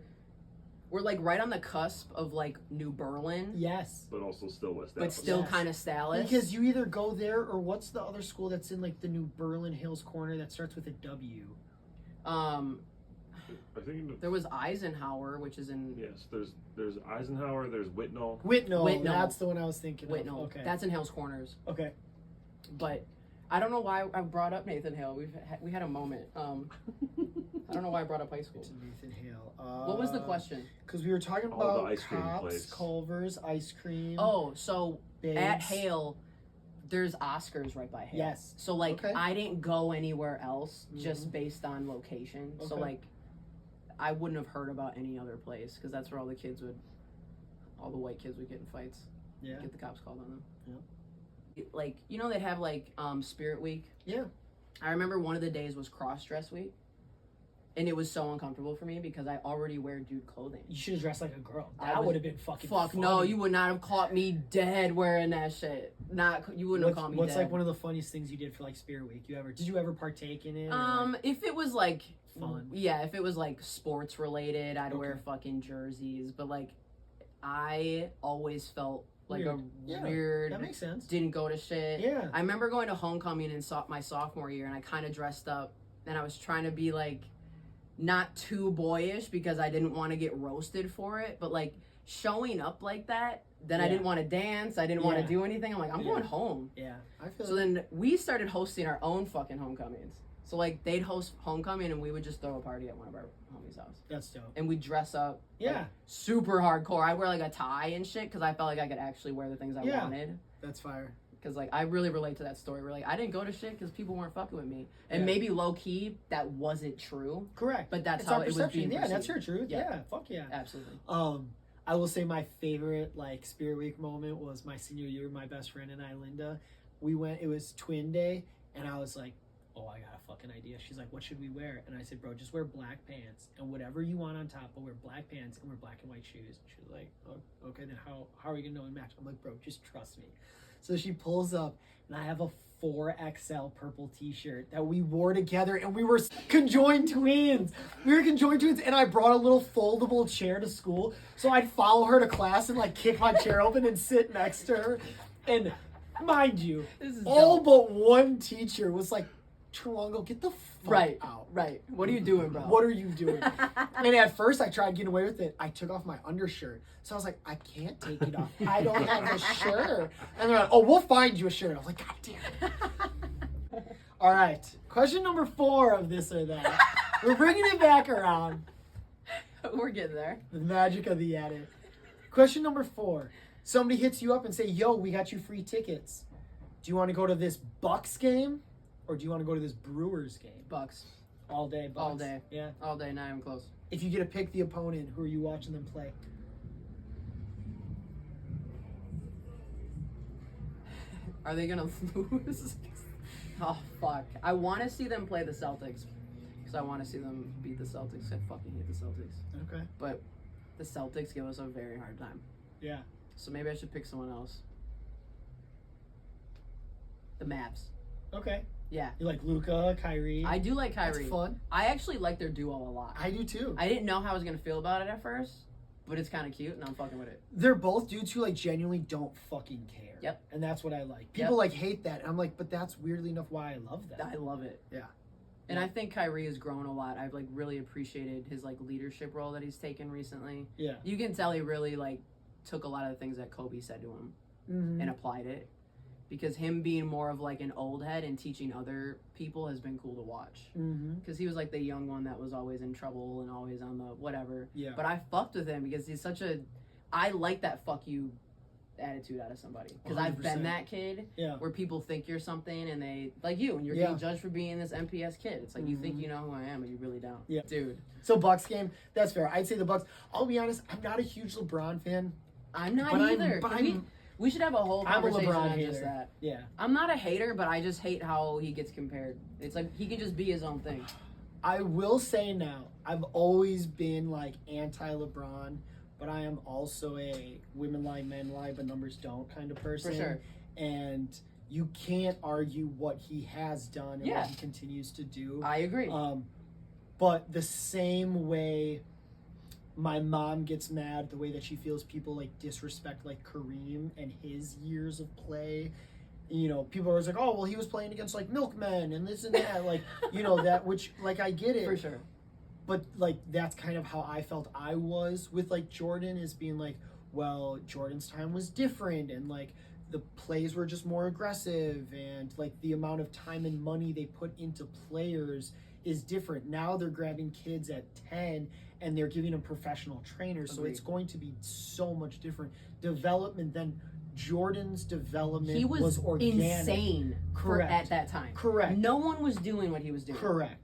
We're like right on the cusp of like New Berlin, Yes. But also still West but Dallas. still Yes. kind of Dallas. Because you either go there or what's the other school that's in like the New Berlin Hills corner that starts with a W? I think There was Eisenhower, which is in yes. There's Eisenhower. There's Whitnall. Whitnall. That's the one I was thinking Whitnall. of. Okay. That's in Hale's Corners. Okay. But I don't know why I brought up Nathan Hale. We had a moment. I don't know why I brought up high school. To Nathan Hale. What was the question? Because we were talking Oh, the about ice cream Cops, place. Culver's, ice cream. Oh, so at Babes. Hale, there's Oscars right by Hale. Yes. So like Okay. I didn't go anywhere else just based on location. So Okay. like I wouldn't have heard about any other place because that's where all the white kids would get in fights. Yeah. Get the cops called on them. Yeah. Like they'd have like Spirit Week. Yeah. I remember one of the days was cross dress week. And it was so uncomfortable for me because I already wear dude clothing. You should have dressed like a girl. I That was- would have been fucking Fuck funny. no, you would not have caught me dead wearing that shit. You wouldn't have caught me What's dead. like one of the funniest things you did for like Spirit Week? Did you ever partake in it? or, like, If it was like Fun. yeah, if it was like sports related, I'd wear Okay. fucking jerseys. But like, I always felt like Weird. a Yeah, weird. that makes sense. Didn't go to shit. Yeah. I remember going to homecoming in my sophomore year, and I kind of dressed up, and I was trying to be like, not too boyish because I didn't want to get roasted for it, but like showing up like that. Then I Yeah. didn't want to dance. I didn't want Yeah. to do anything. I'm like, I'm Yeah. going home. Yeah. I feel So then we started hosting our own fucking homecomings. So like they'd host homecoming and we would just throw a party at one of our homies' house. that's dope. And we'd dress up like, Yeah. super hardcore. I wear like a tie and shit because I felt like I could actually wear the things I Yeah. wanted. That's fire. Because like I really relate to that story where like I didn't go to shit because people weren't fucking with me. And Yeah. maybe low key that wasn't true. Correct. But that's It's how our it was perception. being Yeah, that's perceived. your truth. Yeah. Yeah. Fuck yeah. Absolutely. I will say my favorite like Spirit Week moment was my senior year. My best friend and I, Linda, we went. It was Twin Day, and I was like, oh, I got a fucking idea. She's like, what should we wear? And I said, bro, just wear black pants and whatever you want on top, but wear black pants and wear black and white shoes. She was like, oh, okay, then how are we gonna know and match? I'm like, bro, just trust me. So she pulls up, and I have a 4XL purple t-shirt that we wore together, and we were conjoined twins. And I brought a little foldable chair to school, so I'd follow her to class and like kick my chair open and sit next to her. And mind you, all but one teacher was like, Trelongo, get the fuck out. Right. What are you doing, bro? What are you doing? And at first I tried getting away with it. I took off my undershirt. So I was like, I can't take it off. I don't have a shirt. And they're like, oh, we'll find you a shirt. I was like, God damn it. All right. Question number 4 of this or that. We're bringing it back around. We're getting there. The magic of the edit. Question number 4. Somebody hits you up and say, yo, we got you free tickets. Do you want to go to this Bucks game? Or do you want to go to this Brewers game? Bucks. All day, Bucks. All day. Yeah. All day, not even close. If you get to pick the opponent, who are you watching them play? Are they going to lose? Oh, fuck. I want to see them play the Celtics. Because I want to see them beat the Celtics. I fucking hate the Celtics. Okay. But the Celtics give us a very hard time. Yeah. So maybe I should pick someone else. The Mavs. Okay. Yeah. You like Luka, Kyrie? I do like Kyrie. That's fun. I actually like their duo a lot. I do too. I didn't know how I was going to feel about it at first, but it's kind of cute, and I'm fucking with it. They're both dudes who like genuinely don't fucking care. Yep. And that's what I like. People like hate that. And I'm like, but that's weirdly enough why I love that. I love it. Yeah. And I think Kyrie has grown a lot. I've like really appreciated his like leadership role that he's taken recently. Yeah. You can tell he really like took a lot of the things that Kobe said to him and applied it. Because him being more of like an old head and teaching other people has been cool to watch. Because he was like the young one that was always in trouble and always on the whatever. Yeah. But I fucked with him because he's such a... I like that fuck you attitude out of somebody. Because I've been that kid where people think you're something and they... Like you, and you're getting judged for being this MPS kid. It's like you think you know who I am, but you really don't. Yeah. Dude. So Bucks game, that's fair. I'd say the Bucks. I'll be honest, I'm not a huge LeBron fan. I'm not either. We should have a whole conversation on just that. Yeah. I'm not a hater, but I just hate how he gets compared. It's like he can just be his own thing. I will say now, I've always been like anti-LeBron, but I am also a women lie, men lie, but numbers don't kind of person. For sure. And you can't argue what he has done and what he continues to do. I agree. But the same way my mom gets mad the way that she feels people like disrespect like Kareem and his years of play. You know, people are always like, oh, well, he was playing against like milkmen and this and that. Like, you know, that, which like I get it. For sure. But like that's kind of how I felt I was with like Jordan, is being like, well, Jordan's time was different and like the plays were just more aggressive and like the amount of time and money they put into players is different. Now they're grabbing kids at 10 and they're giving them professional trainers. So it's going to be so much different development than Jordan's development. He was organic. insane at that time. Correct. No one was doing what he was doing. Correct.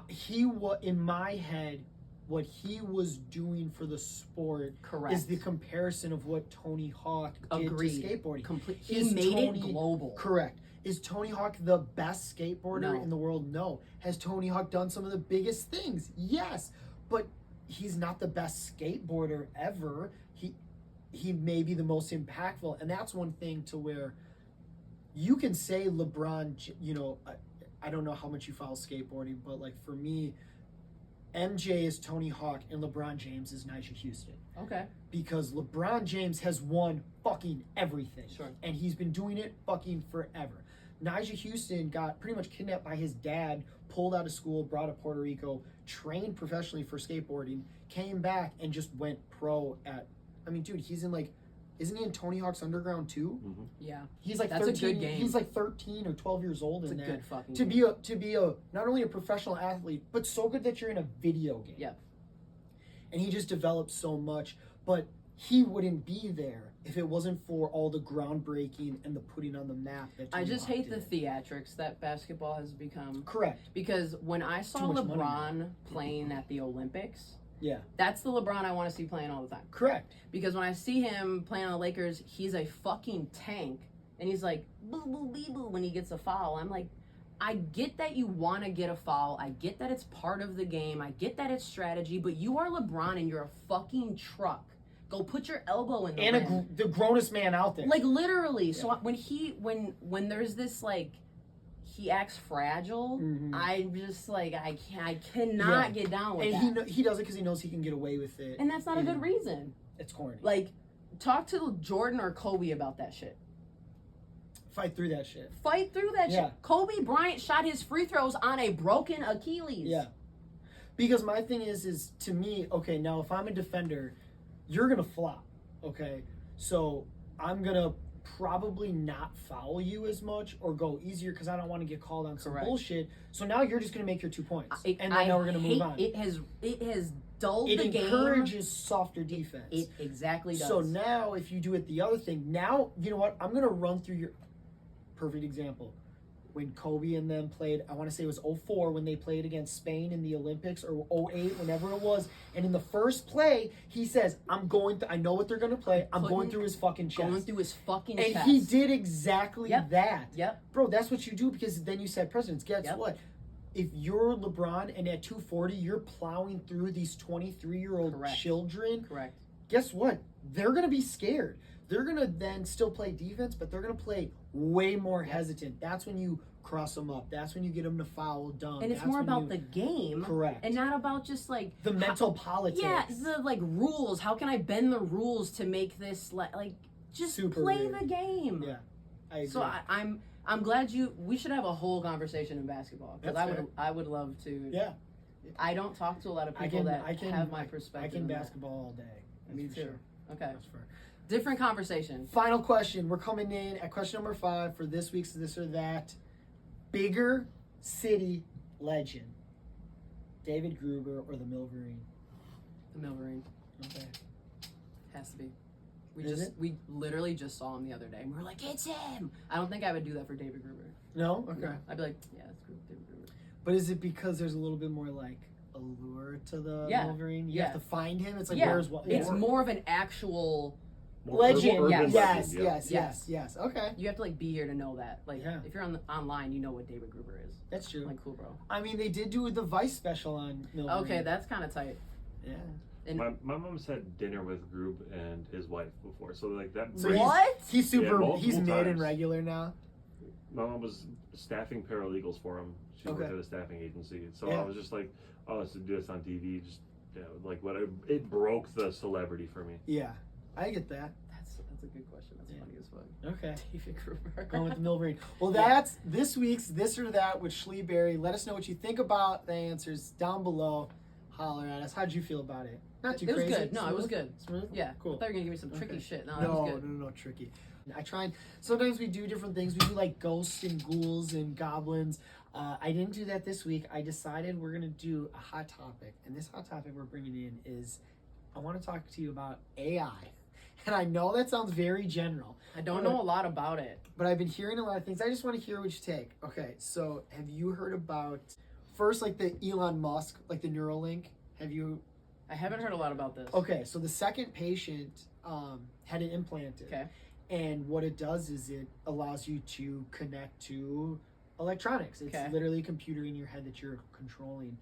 He was, in my head, what he was doing for the sport is the comparison of what Tony Hawk did to skateboarding. He made it global. Correct. Is Tony Hawk the best skateboarder in the world? No. Has Tony Hawk done some of the biggest things? Yes. But he's not the best skateboarder ever. He may be the most impactful. And that's one thing to where you can say LeBron, you know, I don't know how much you follow skateboarding, but like for me, MJ is Tony Hawk and LeBron James is Nyjah Houston. Okay. Because LeBron James has won fucking everything. Sure. And he's been doing it fucking forever. Nyjah Houston got pretty much kidnapped by his dad, pulled out of school, brought to Puerto Rico, trained professionally for skateboarding, came back and just went pro at, I mean, dude, he's in like, isn't he in Tony Hawk's Underground too? Mm-hmm. Yeah. He's like That's 13, a good game. He's like 13 or 12 years old It's in a that. good fucking to game. be a not only a professional athlete, but so good that you're in a video game. Yep. And he just developed so much, but he wouldn't be there if it wasn't for all the groundbreaking and the putting on the map that Tony I just Hawk hate did. the theatrics that basketball has become. Correct. Because when I saw Too much money LeBron playing at the Olympics, Yeah. that's the LeBron I want to see playing all the time. Correct. Because when I see him playing on the Lakers, he's a fucking tank. And he's like, boo, boo, bee, boo, when he gets a foul. I'm like, I get that you want to get a foul. I get that it's part of the game. I get that it's strategy. But you are LeBron and you're a fucking truck. Go put your elbow in the rim. The grownest man out there. Like literally. Yeah. So when there's this like he acts fragile, I'm just like I cannot get down with that. And he does it because he knows he can get away with it. And that's not a good reason. It's corny. Like, talk to Jordan or Kobe about that shit. Fight through that shit. Fight through that shit. Kobe Bryant shot his free throws on a broken Achilles. Yeah. Because my thing is to me, okay, now if I'm a defender, you're going to flop, okay? So I'm going to probably not foul you as much or go easier because I don't want to get called on some bullshit. So now you're just going to make your 2 points. And then now we're going to move on. It has dulled the game. It encourages softer defense. It exactly does. So now if you do it the other thing, now, you know what? I'm going to run through your perfect example. When Kobe and them played, I want to say it was 2004 when they played against Spain in the Olympics, or 2008, whenever it was. And in the first play, he says, I know what they're going to play. I'm going through his fucking chest. Going through his fucking chest. And he did exactly that. Yep. Bro, that's what you do because then you set precedents. Guess what? If you're LeBron and at 240, you're plowing through these 23-year-old children. Correct. Guess what? They're going to be scared. They're going to then still play defense, but they're going to play way more hesitant. That's when you cross them up. That's when you get them to foul dumb. And it's more about the game. Correct. And not about just like... the mental politics. Yeah, the like rules. How can I bend the rules to make this like just super play weird. the game. Yeah, I agree. So I'm glad we should have a whole conversation in basketball. Because I would love to. Yeah. I don't talk to a lot of people that have my perspective. I can basketball all day. Me too. Sure. Okay. That's fair. Different conversation. Final question. We're coming in at question number 5 for this week's This or That. Bigger city legend. David Gruber or the Milverine? The Milverine. Okay. Has to be. We literally just saw him the other day and we were like, it's him. I don't think I would do that for David Gruber. No? Okay. I'd be like, yeah, it's David Gruber. But is it because there's a little bit more like allure to the Milverine? You have to find him. It's like where's what? It's more of an actual legend. Urban Yes. legend, Yes. Okay. You have to like be here to know that. Like if you're online, you know what David Gruber is. That's true. Like cool, bro. I mean, they did do the Vice special on Milverine. Okay, that's kind of tight. Yeah. And my mom had dinner with Grub and his wife before, so like that. So what? He's super. Yeah, he's mid and times. regular now. My mom was staffing paralegals for him. She worked at a staffing agency, so I was just like, "Oh, let's do this on TV." Just like what it broke the celebrity for me. Yeah, I get that. That's a good question. That's funny as fuck. Okay. David Gruber. Going with the Milverine. Well, that's this week's This or That with Shle Berry. Let us know what you think about the answers down below. Holler at us. How'd you feel about it? Not too crazy. It was good. No, it was good. Smooth? Yeah. Cool. I thought you were gonna give me some tricky shit. No, that was good. No, tricky. I try. Sometimes we do different things. We do like ghosts and ghouls and goblins. I didn't do that this week. I decided we're gonna do a hot topic, and this hot topic we're bringing in is I want to talk to you about AI. And I know that sounds very general. I don't know a lot about it, but I've been hearing a lot of things. I just want to hear what you take. Okay, so have you heard about first like the Elon Musk, like the Neuralink? Have you? I haven't heard a lot about this. Okay, so the second patient had it implanted. Okay. And what it does is it allows you to connect to electronics. It's literally a computer in your head that you're controlling.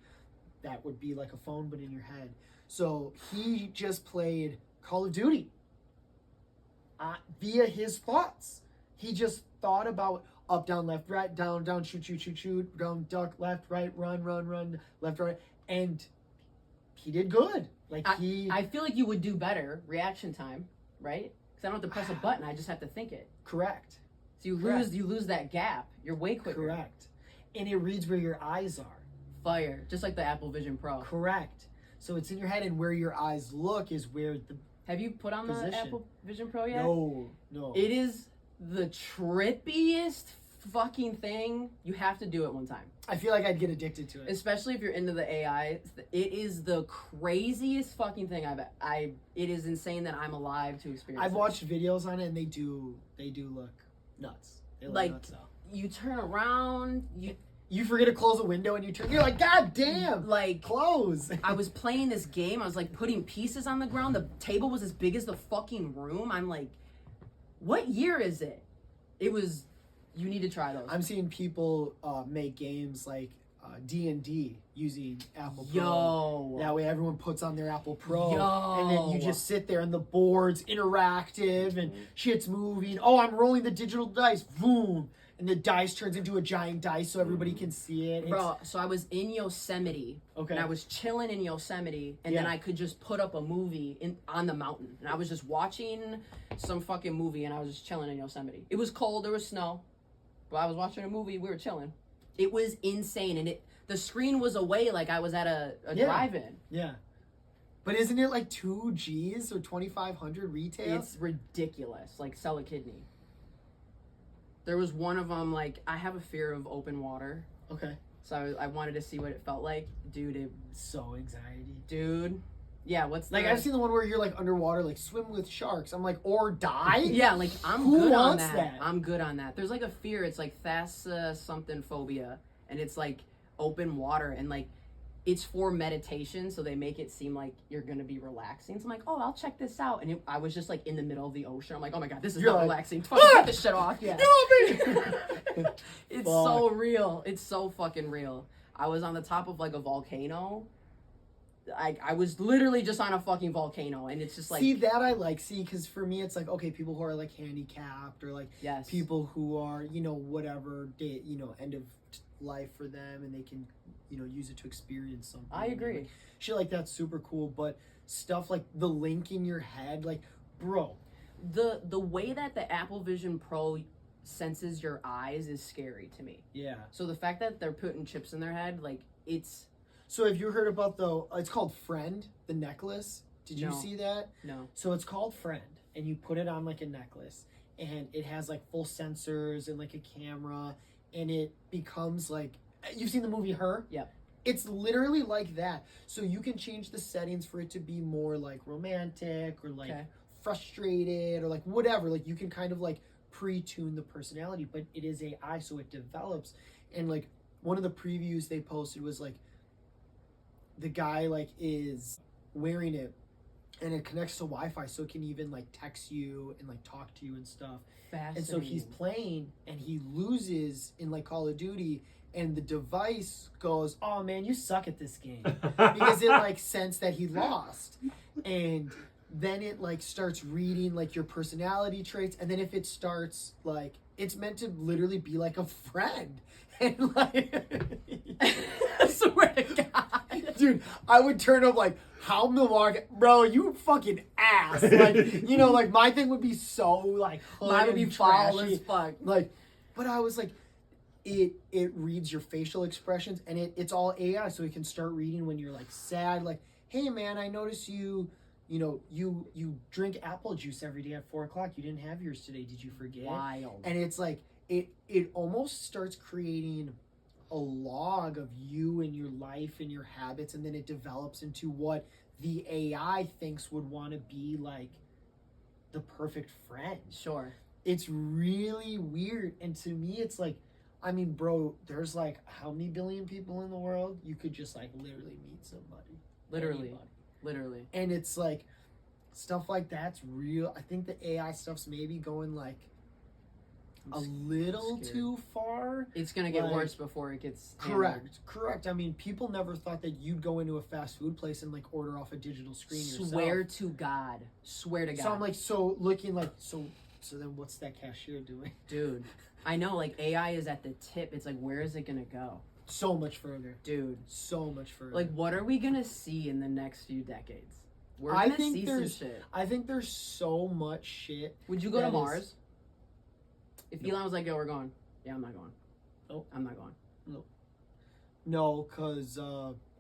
That would be like a phone, but in your head. So he just played Call of Duty via his thoughts. He just thought about up, down, left, right, down, shoot, down, duck, left, right, run, left, right. And he did good. I feel like you would do better reaction time, right? Because I don't have to press a button. I just have to think it. Correct. So you lose that gap. You're way quicker. Correct. And it reads where your eyes are. Fire. Just like the Apple Vision Pro. Correct. So it's in your head, and where your eyes look is where the Have you put on the Apple Vision Pro yet? No. It is the trippiest fucking thing. You have to do it one time. I feel like I'd get addicted to it. Especially if you're into the AI. It is the craziest fucking thing it is insane that I'm alive to experience. I've watched videos on it, and they do look nuts. They look nuts though. You turn around, you forget to close a window, and you're like, God damn! Like, close. I was playing this game. I was like putting pieces on the ground. The table was as big as the fucking room. I'm like, what year is it? It was You need to try those. I'm seeing people make games like D&D using Apple Pro. Yo. That way everyone puts on their Apple Pro. Yo. And then you just sit there and the board's interactive and shit's moving. Oh, I'm rolling the digital dice. Boom. And the dice turns into a giant dice so everybody can see it. Bro, so I was in Yosemite. Okay. And I was chilling in Yosemite. And then I could just put up a movie on the mountain. And I was just watching some fucking movie and I was just chilling in Yosemite. It was cold. There was snow. But I was watching a movie. We were chilling. It was insane. And the screen was away like I was at a drive-in. Yeah. But isn't it like 2 G's or 2,500 retail? It's ridiculous. Like, sell a kidney. There was one of them, like, I have a fear of open water. Okay. So I wanted to see what it felt like. Dude, so anxiety. Dude. Yeah, what's like, I've seen the one where you're, like, underwater, like, swim with sharks. I'm like, or die? Yeah, like, I'm Who good on wants that. I'm good on that. There's, like, a fear. It's, like, something phobia. And it's, like, open water. And, like, it's for meditation, so they make it seem like you're going to be relaxing. So I'm like, oh, I'll check this out. And I was just, like, in the middle of the ocean. I'm like, oh, my God, this is not relaxing. Fucking get this shit off. Yeah. It's so real. It's so fucking real. I was on the top of, like, a volcano. I was literally just on a fucking volcano, and it's just like... See, that I like. See, because for me, it's like, okay, people who are, like, handicapped or, like, people who are, you know, whatever, end of life for them, and they can, you know, use it to experience something. I agree. Like, shit like that's super cool, but stuff like the link in your head, like, bro. The way that the Apple Vision Pro senses your eyes is scary to me. Yeah. So the fact that they're putting chips in their head, like, it's... So have you heard about it's called Friend, the necklace? Did you see that? No. So it's called Friend, and you put it on like a necklace, and it has like full sensors and like a camera, and it becomes like, you've seen the movie Her? Yeah. It's literally like that. So you can change the settings for it to be more like romantic or like frustrated or like whatever. Like you can kind of like pre-tune the personality, but it is AI, so it develops. And like one of the previews they posted was like, the guy like is wearing it and it connects to Wi-Fi, so it can even like text you and like talk to you and stuff. And so he's playing and he loses in like Call of Duty, and the device goes, oh man, you suck at this game, because it like sensed that he lost. And then it like starts reading like your personality traits, and then if it starts like, it's meant to literally be like a friend. And like I swear to God. Dude, I would turn up like, how Milwaukee, bro, you fucking ass. Like, you know, like my thing would be so like, mine would be foul as fuck. Like, but I was like, it reads your facial expressions, and it's all AI, so it can start reading when you're like sad, like, hey man, I notice you drink apple juice every day at 4:00. You didn't have yours today. Did you forget? Wild. And it's like, it almost starts creating a log of you and your life and your habits, and then it develops into what the AI thinks would want to be like the perfect friend. Sure. It's really weird, and to me it's like, I mean, bro, there's like how many billion people in the world? You could just like literally meet somebody. Literally. And it's like stuff like that's real. I think the AI stuff's maybe going like a little too far. It's gonna get worse before it gets correct. I mean, people never thought that you'd go into a fast food place and like order off a digital screen Swear to God. So I'm like, so then what's that cashier doing? Dude, I know, like AI is at the tip. It's like, where is it gonna go? So much further. Dude, so much further. Like, what are we gonna see in the next few decades? We're gonna see some shit. I think there's so much shit. Would you go to Mars? If Elon was like, yo, we're going. Yeah, I'm not going. Nope. I'm not going. Nope. No, because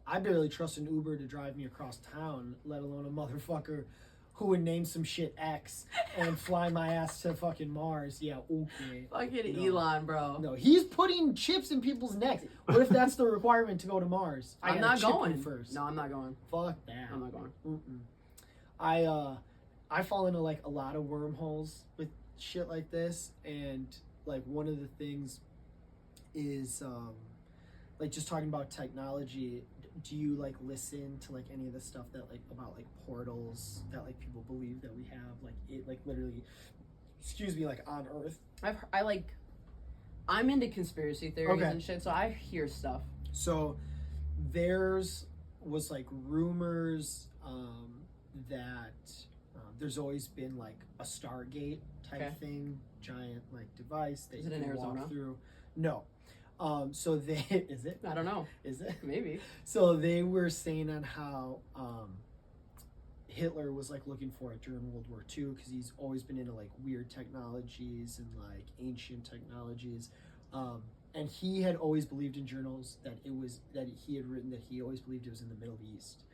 I barely trust an Uber to drive me across town, let alone a motherfucker who would name some shit X and fly my ass to fucking Mars. Yeah, okay. Fucking Elon, bro. No, he's putting chips in people's necks. What if that's the requirement to go to Mars? I'm not going. First. No, I'm not going. Fuck that. I'm not going. I fall into like a lot of wormholes with shit like this, and like one of the things is like just talking about technology. Do you like listen to like any of the stuff that like about like portals that like people believe that we have, like it like literally, excuse me, like on Earth? I'm into conspiracy theories and shit, so I hear stuff. So there's was like rumors that there's always been like a Stargate type thing, giant like device that is you it in can Arizona? walk through. No. So they is it? I don't know. Is it? Maybe. So they were saying on how Hitler was like looking for it during World War II because he's always been into like weird technologies and like ancient technologies. And he had always believed in journals that he had written that he always believed it was in the Middle East.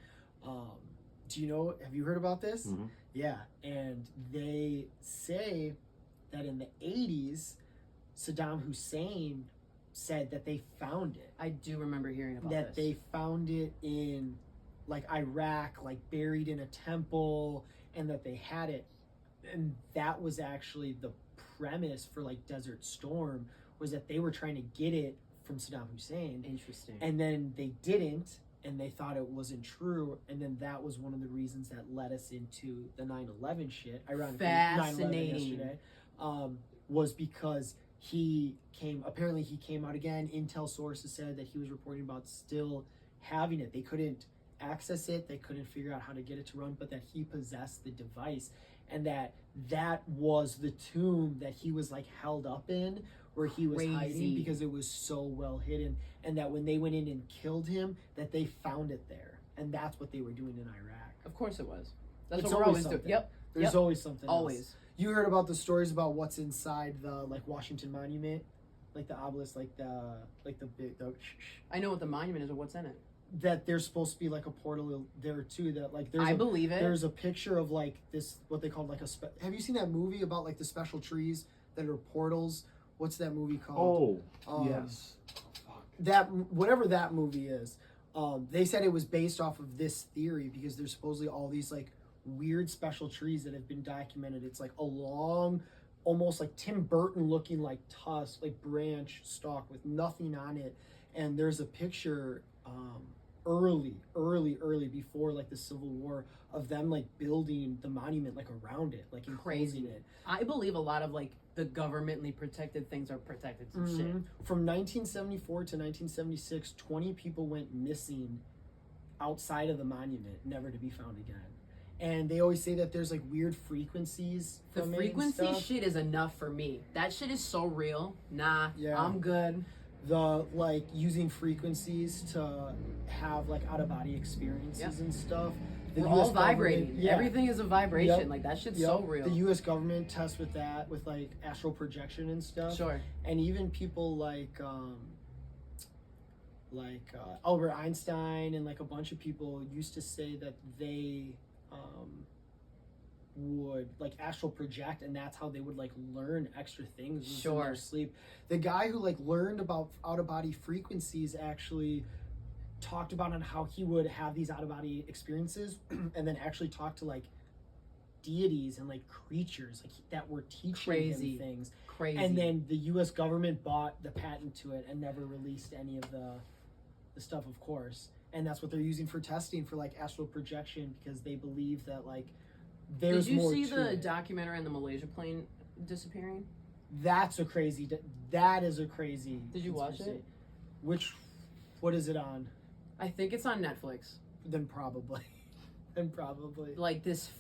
Do you know? Have you heard about this? Mm-hmm. Yeah, and they say that in the 80s, Saddam Hussein said that they found it. I do remember hearing about that this. they found it in like Iraq, like buried in a temple, and that they had it. And that was actually the premise for like Desert Storm, was that they were trying to get it from Saddam Hussein. Interesting. And then they didn't, and they thought it wasn't true. And then that was one of the reasons that led us into the 9/11 shit. Ironically, 9/11 yesterday, was because he came out again. Intel sources said that he was reporting about still having it. They couldn't access it. They couldn't figure out how to get it to run, but that he possessed the device, and that was the tomb that he was like held up in, where he was hiding because it was so well hidden, and that when they went in and killed him, that they found it there, and that's what they were doing in Iraq. Of course it was. That's It's what we're always doing. something. Yep. There's always something. Always. Else. You heard about the stories about what's inside the like Washington Monument, like the obelisk, like the big I know what the monument is or what's in it. That there's supposed to be like a portal there too. That like believe it. There's a picture of like this, what they call like have you seen that movie about like the special trees that are portals? What's that movie called? Yes. That whatever that movie is. They said it was based off of this theory because there's supposedly all these like weird special trees that have been documented. It's like a long, almost like Tim Burton looking like tusk, like branch stalk with nothing on it. And there's a picture early before like the Civil War of them like building the monument like around it, like enclosing it. I believe a lot of like the governmentally protected things are protected some shit. From 1974 to 1976, 20 people went missing outside of the monument, never to be found again. And they always say that there's like weird frequencies. The frequency shit is enough for me. That shit is so real. Nah, I'm good. The like using frequencies to have like out of body experiences and stuff. We're all vibrating. Everything is a vibration. Like that shit's so real. The U.S. government tests with that, with like astral projection and stuff. Sure. And even people like Albert Einstein and like a bunch of people used to say that they would like astral project, and that's how they would like learn extra things in their sleep. The guy who like learned about out of body frequencies actually talked about on how he would have these out of body experiences and then actually talk to like deities and like creatures like that were teaching him things. Crazy. And then the U.S. government bought the patent to it and never released any of the stuff, of course. And that's what they're using for testing for like astral projection, because they believe that like there's more to it. Did you see the documentary on the Malaysia plane disappearing? That is a crazy. Did you watch it? What is it on? I think it's on Netflix. Then probably. Like this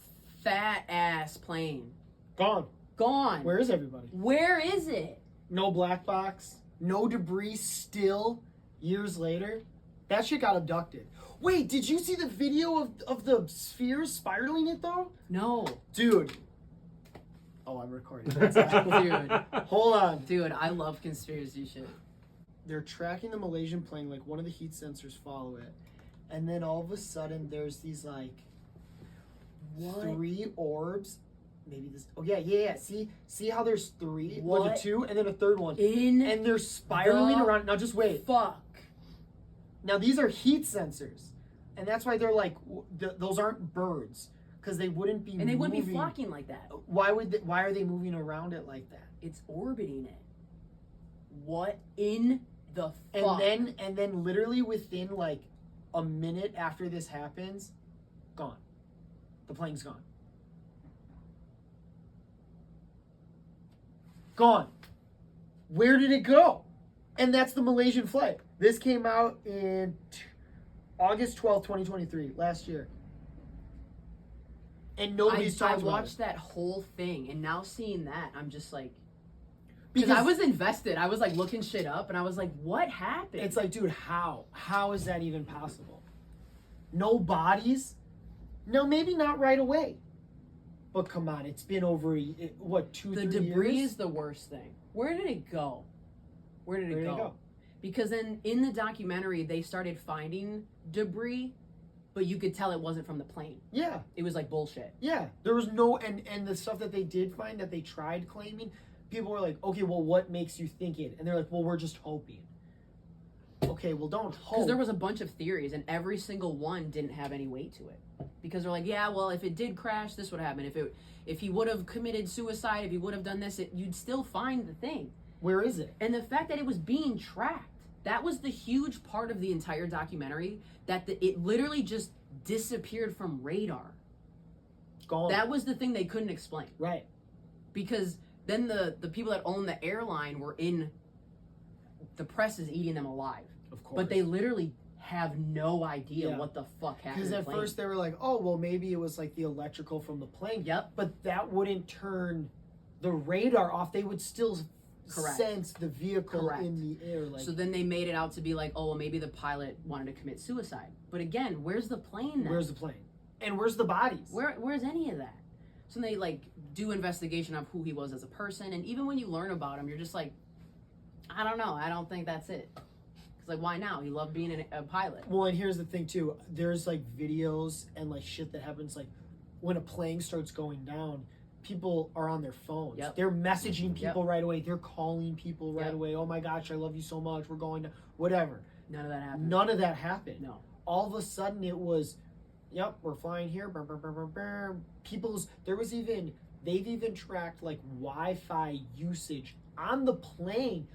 fat ass plane. Gone. Where is everybody? Where is it? No black box. No debris still years later. That shit got abducted. Wait, did you see the video of the spheres spiraling it though? No. Dude. Oh, I'm recording. Dude. Hold on. Dude, I love conspiracy shit. They're tracking the Malaysian plane, like one of the heat sensors follow it. And then all of a sudden there's these like 3 orbs. Maybe this. Oh yeah. See how there's 3? What? Like a 2 and then a third one. And they're spiraling around. Now just wait. Fuck. Now these are heat sensors, and that's why they're like those aren't birds, because they wouldn't be. And they wouldn't be flocking like that. Why are they moving around it like that? It's orbiting it. What in the fuck? And then literally within like a minute after this happens, gone. The plane's gone. Gone. Where did it go? And that's the Malaysian flight. This came out in August 12th, 2023, last year. And nobody's talking about it. I watched that whole thing, and now seeing that, I'm just like... Because I was invested. I was like looking shit up, and I was like, what happened? It's like, dude, how? How is that even possible? No bodies? No, maybe not right away. But come on, it's been over, 2, 3 years? The debris is the worst thing. Where did it go? Where did it go? Because then in the documentary, they started finding debris, but you could tell it wasn't from the plane. Yeah. It was like bullshit. Yeah. There was no, and the stuff that they did find that they tried claiming, people were like, okay, well, what makes you think it? And they're like, well, we're just hoping. Okay, well, don't hope. Because there was a bunch of theories, and every single one didn't have any weight to it. Because they're like, yeah, well, if it did crash, this would happen. If he would have committed suicide, if he would have done this, you'd still find the thing. Where is it? And the fact that it was being tracked, that was the huge part of the entire documentary, that it literally just disappeared from radar. Gone. That was the thing they couldn't explain. Right. Because then the people that own the airline were in, the press is eating them alive. Of course. But they literally have no idea what the fuck happened. Because at first they were like, oh, well, maybe it was like the electrical from the plane. Yep. But that wouldn't turn the radar off. They would still sense the vehicle in the air. Like, so then they made it out to be like, oh, well, maybe the pilot wanted to commit suicide. But again, where's the plane then? Where's the plane? And where's the bodies? Where's any of that? So they like do investigation of who he was as a person. And even when you learn about him, you're just like, I don't know. I don't think that's it. It's like, why now? He loved being a pilot. Well, and here's the thing too. There's like videos and like shit that happens like when a plane starts going down, people are on their phones. Yep. They're messaging people right away. They're calling people right away. Oh my gosh, I love you so much. We're going to whatever. None of that happened. None of that happened. No. All of a sudden it was, yep, we're flying here. Brr, brr, brr, brr, brr. They've even tracked like Wi-Fi usage on the plane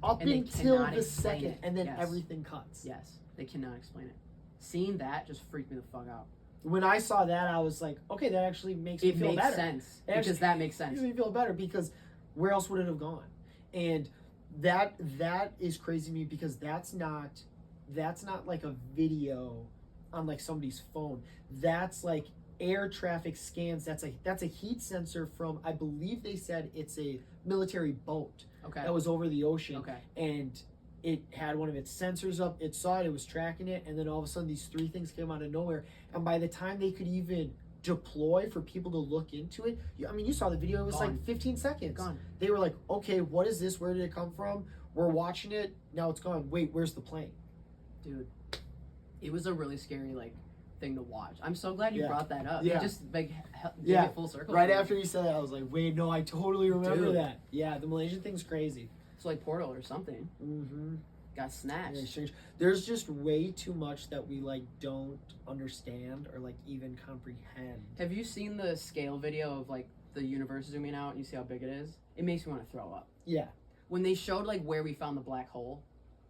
up until the second, and then everything cuts. Yes, they cannot explain it. Seeing that just freaked me the fuck out. When I saw that, I was like, okay, that actually makes me feel better. It makes sense. Because that makes sense. It makes me feel better because where else would it have gone? And that is crazy to me because that's not like a video on like somebody's phone. That's like air traffic scans. That's a heat sensor from, I believe they said it's a military boat that was over the ocean. And it had one of its sensors up. It saw it. It was tracking it. And then all of a sudden, these 3 things came out of nowhere. And by the time they could even deploy for people to look into it, you saw the video. It was like 15 seconds. Gone. They were like, okay, what is this? Where did it come from? We're watching it. Now it's gone. Wait, where's the plane? Dude, it was a really scary thing to watch. I'm so glad you brought that up. Yeah. You just gave it full circle. Right after you said that, I was like, wait, no, I totally remember that. Yeah, the Malaysian thing's crazy. It's like Portal or something. Mm-hmm. Got snatched. Yeah, strange. There's just way too much that we don't understand or even comprehend. Have you seen the scale video of the universe zooming out and you see how big it is? It makes me want to throw up. Yeah. When they showed where we found the black hole,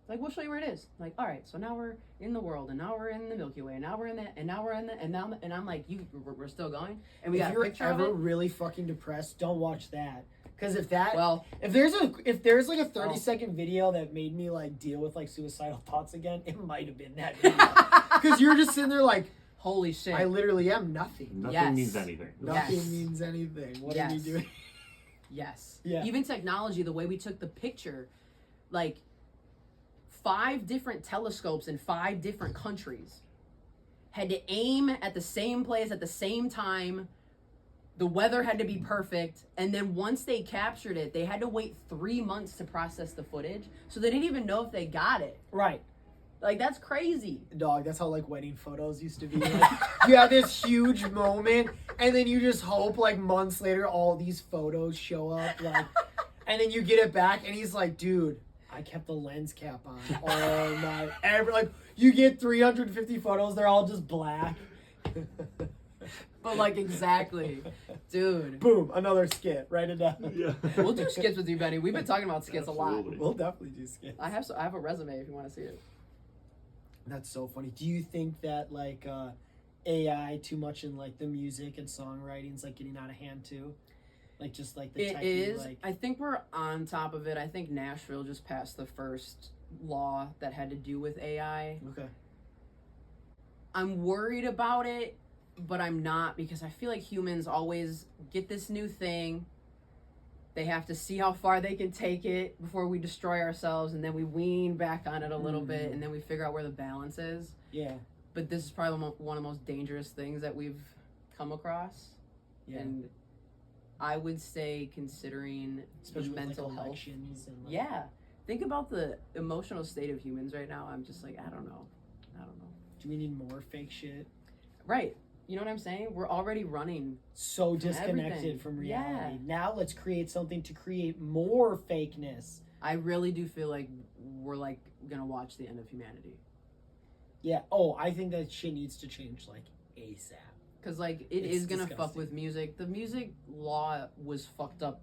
we'll show you where it is. All right, so now we're in the world, and now we're in the Milky Way, and now we're in that, and now we're in that, and I'm like, we're still going, and we got a picture of it. If you're ever really fucking depressed, don't watch that. Because if there's a 30-second video that made me deal with suicidal thoughts again, it might have been that video. Because you're just sitting there holy shit, I literally am nothing. Nothing means anything. Nothing means anything. What are we doing? Yes. Yeah. Even technology, the way we took the picture, 5 different telescopes in 5 different countries had to aim at the same place at the same time. The weather had to be perfect. And then once they captured it, they had to wait 3 months to process the footage. So they didn't even know if they got it. Right. That's crazy. Dog, that's how wedding photos used to be. You have this huge moment, and then you just hope months later all these photos show up. And then you get it back, and he's like, dude, I kept the lens cap on all night. You get 350 photos, they're all just black. But exactly. Dude. Boom, another skit. Write it down. Yeah. We'll do skits with you, Benny. We've been talking about skits a lot. We'll definitely do skits. I have a resume if you want to see it. That's so funny. Do you think that AI too much in the music and songwriting is getting out of hand too? Like just like the It techie, is. like I think we're on top of it. I think Nashville just passed the first law that had to do with AI. okay. I'm worried about it, but I'm not, because I feel like humans always get this new thing. They have to see how far they can take it before we destroy ourselves, and then we wean back on it a little bit, and then we figure out where the balance is. Yeah. But this is probably one of the most dangerous things that we've come across. Yeah. And I would say, considering Especially with, mental like, health. elections and like, Yeah. Think about the emotional state of humans right now. I'm just like, I don't know. do we need more fake shit? Right. You know what I'm saying? We're already running. So disconnected everything. from reality. Yeah. Now let's create something to create more fakeness. I really do feel like we're like gonna watch the end of humanity. Yeah. Oh, I think that shit needs to change like ASAP. Cause like it It's is gonna fuck disgusting. with music. The music law was fucked up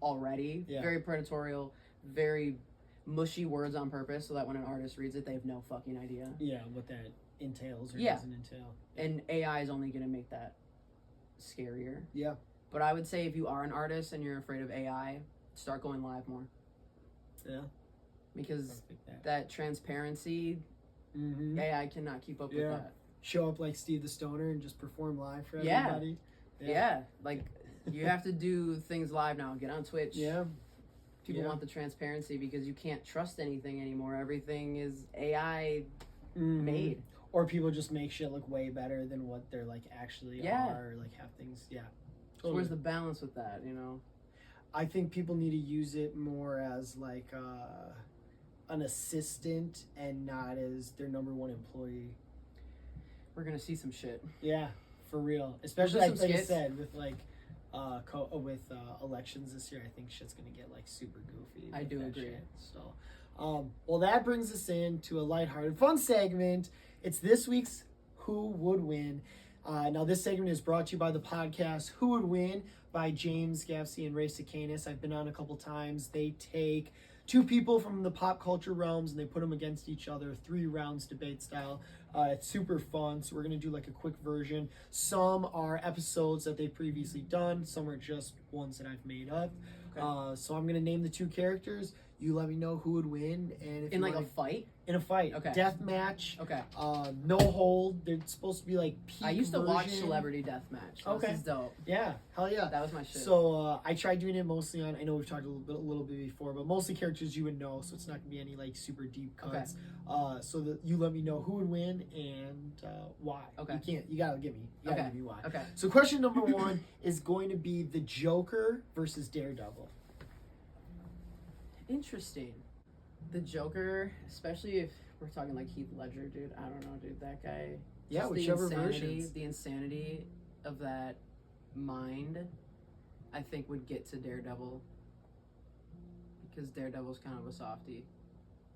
already. Yeah. Very predatorial, very mushy words on purpose, so that when an artist reads it, they have no fucking idea. Yeah, what that entails or Yeah. doesn't entail. And AI is only gonna make that scarier. Yeah. But I would say if you are an artist and you're afraid of AI, start going live more. Yeah. Because Perfect that transparency, Mm-hmm. AI cannot keep up with Yeah. that. Show up like Steve the Stoner and just perform live for Yeah. everybody. Yeah. Like you have to do things live now. Get on Twitch. Yeah. People Yeah. want the transparency because you can't trust anything anymore. Everything is AI Mhm. made. Or people just make shit look way better than what they're like actually Yeah. are. Like have things. Yeah. So where's the balance with that, you know? I think people need to use it more as like an assistant and not as their number one employee. We're gonna see some shit. Yeah, for real. Especially Some like I skits. said with like elections this year. I think shit's gonna get like super goofy. I with do that agree. shit. So, well, that brings us into a lighthearted, fun segment. It's this week's Who Would Win. Now, this segment is brought to you by the podcast Who Would Win by James Gaffsey and Ray Sakanis. I've been on a couple times. They take two people from the pop culture realms and they put them against each other, 3 rounds debate style. It's super fun. So we're going to do like a quick version. Some are episodes that they've previously done. Some are just ones that I've made up. Okay. So I'm going to name the 2 characters. You let me know who would win. And if In you like wanna, a fight? in a fight. Okay. Death match. Okay. No hold. They're supposed to be like peak I used to watch version. Celebrity Deathmatch. So Okay. This is dope. Yeah. Hell yeah. That was my shit. So I tried doing it mostly on. I know we've talked a little bit before, but mostly characters you would know. So it's not gonna be any like super deep cuts. So that you let me know who would win and why. Okay. You gotta give me. You gotta Okay. give me why. Okay. So question number 1 is going to be the Joker versus Daredevil. Interesting. The Joker, especially if we're talking like Heath Ledger, dude. I don't know, dude. That guy. Yeah, just whichever the insanity, versions. The insanity of that mind, I think would get to Daredevil. Because Daredevil's kind of a softie.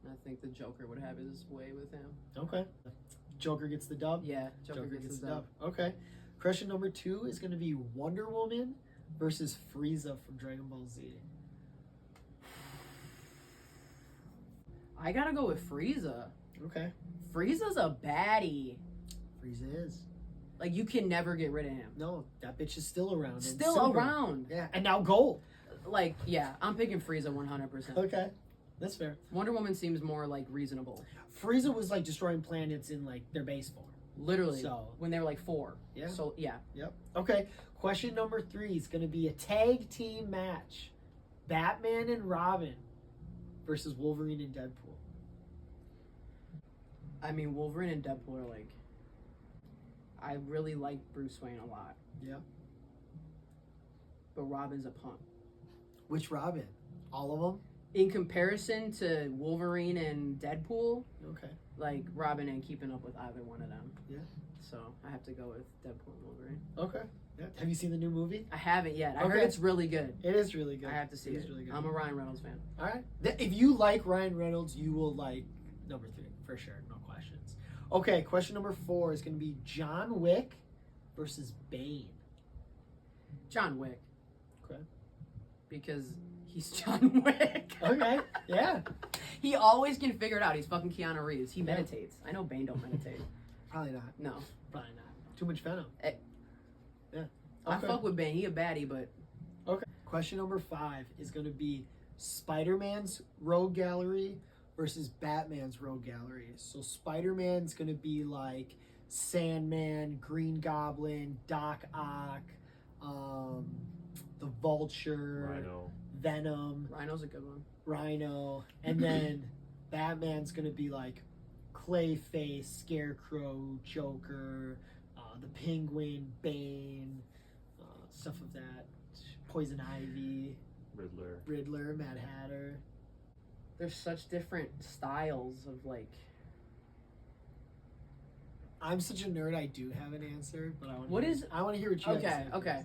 And I think the Joker would have his way with him. Okay. Joker gets the dub. Yeah, Joker gets the dub. Okay. Question number 2 is going to be Wonder Woman versus Frieza from Dragon Ball Z. I gotta go with Frieza. Okay. Frieza's a baddie. Frieza is. Like, you can never get rid of him. No, that bitch is still around. and Still super. around. Yeah, and now gold. Like, yeah, I'm picking Frieza 100%. Okay, that's fair. Wonder Woman seems more, like, reasonable. Frieza was like destroying planets in like their base form. Literally. So- When they were, like, 4. Yeah. So, yeah. Yep. Okay. Question number 3 is going to be a tag team match: Batman and Robin versus Wolverine and Deadpool. I mean, Wolverine and Deadpool are, like... I really like Bruce Wayne a lot. Yeah. But Robin's a punk. Which Robin? All of them? In comparison to Wolverine and Deadpool, Okay. like, Robin ain't keeping up with either one of them. Yeah. So, I have to go with Deadpool and Wolverine. Okay. Yeah. Have you seen the new movie? I haven't yet. I heard Okay. it's really good. It is really good. I have to see It is it. really good. I'm a Ryan Reynolds fan. All right. If you like Ryan Reynolds, you will like number 3 for sure. No questions. Okay. Question number 4 is going to be John Wick versus Bane. John Wick. Okay. Because he's John Wick. Okay. Yeah. He always can figure it out. He's fucking Keanu Reeves. He Yeah. meditates. I know Bane don't meditate. Probably not. No. Probably not. Too much venom. Eh. Yeah. I fuck with Bane. He a baddie, but... Okay. Question number 5 is going to be Spider-Man's Rogue Gallery versus Batman's Rogue Gallery. So Spider-Man's going to be like Sandman, Green Goblin, Doc Ock, the Vulture, Rhino. Venom. Rhino's a good one. Rhino. And then Batman's going to be like Clayface, Scarecrow, Joker, the Penguin, Bane, stuff of that. Poison Ivy, Riddler, Mad Hatter. There's such different styles of like. I'm such a nerd. I do have an answer, but I want. I want to hear what you have to say. Okay.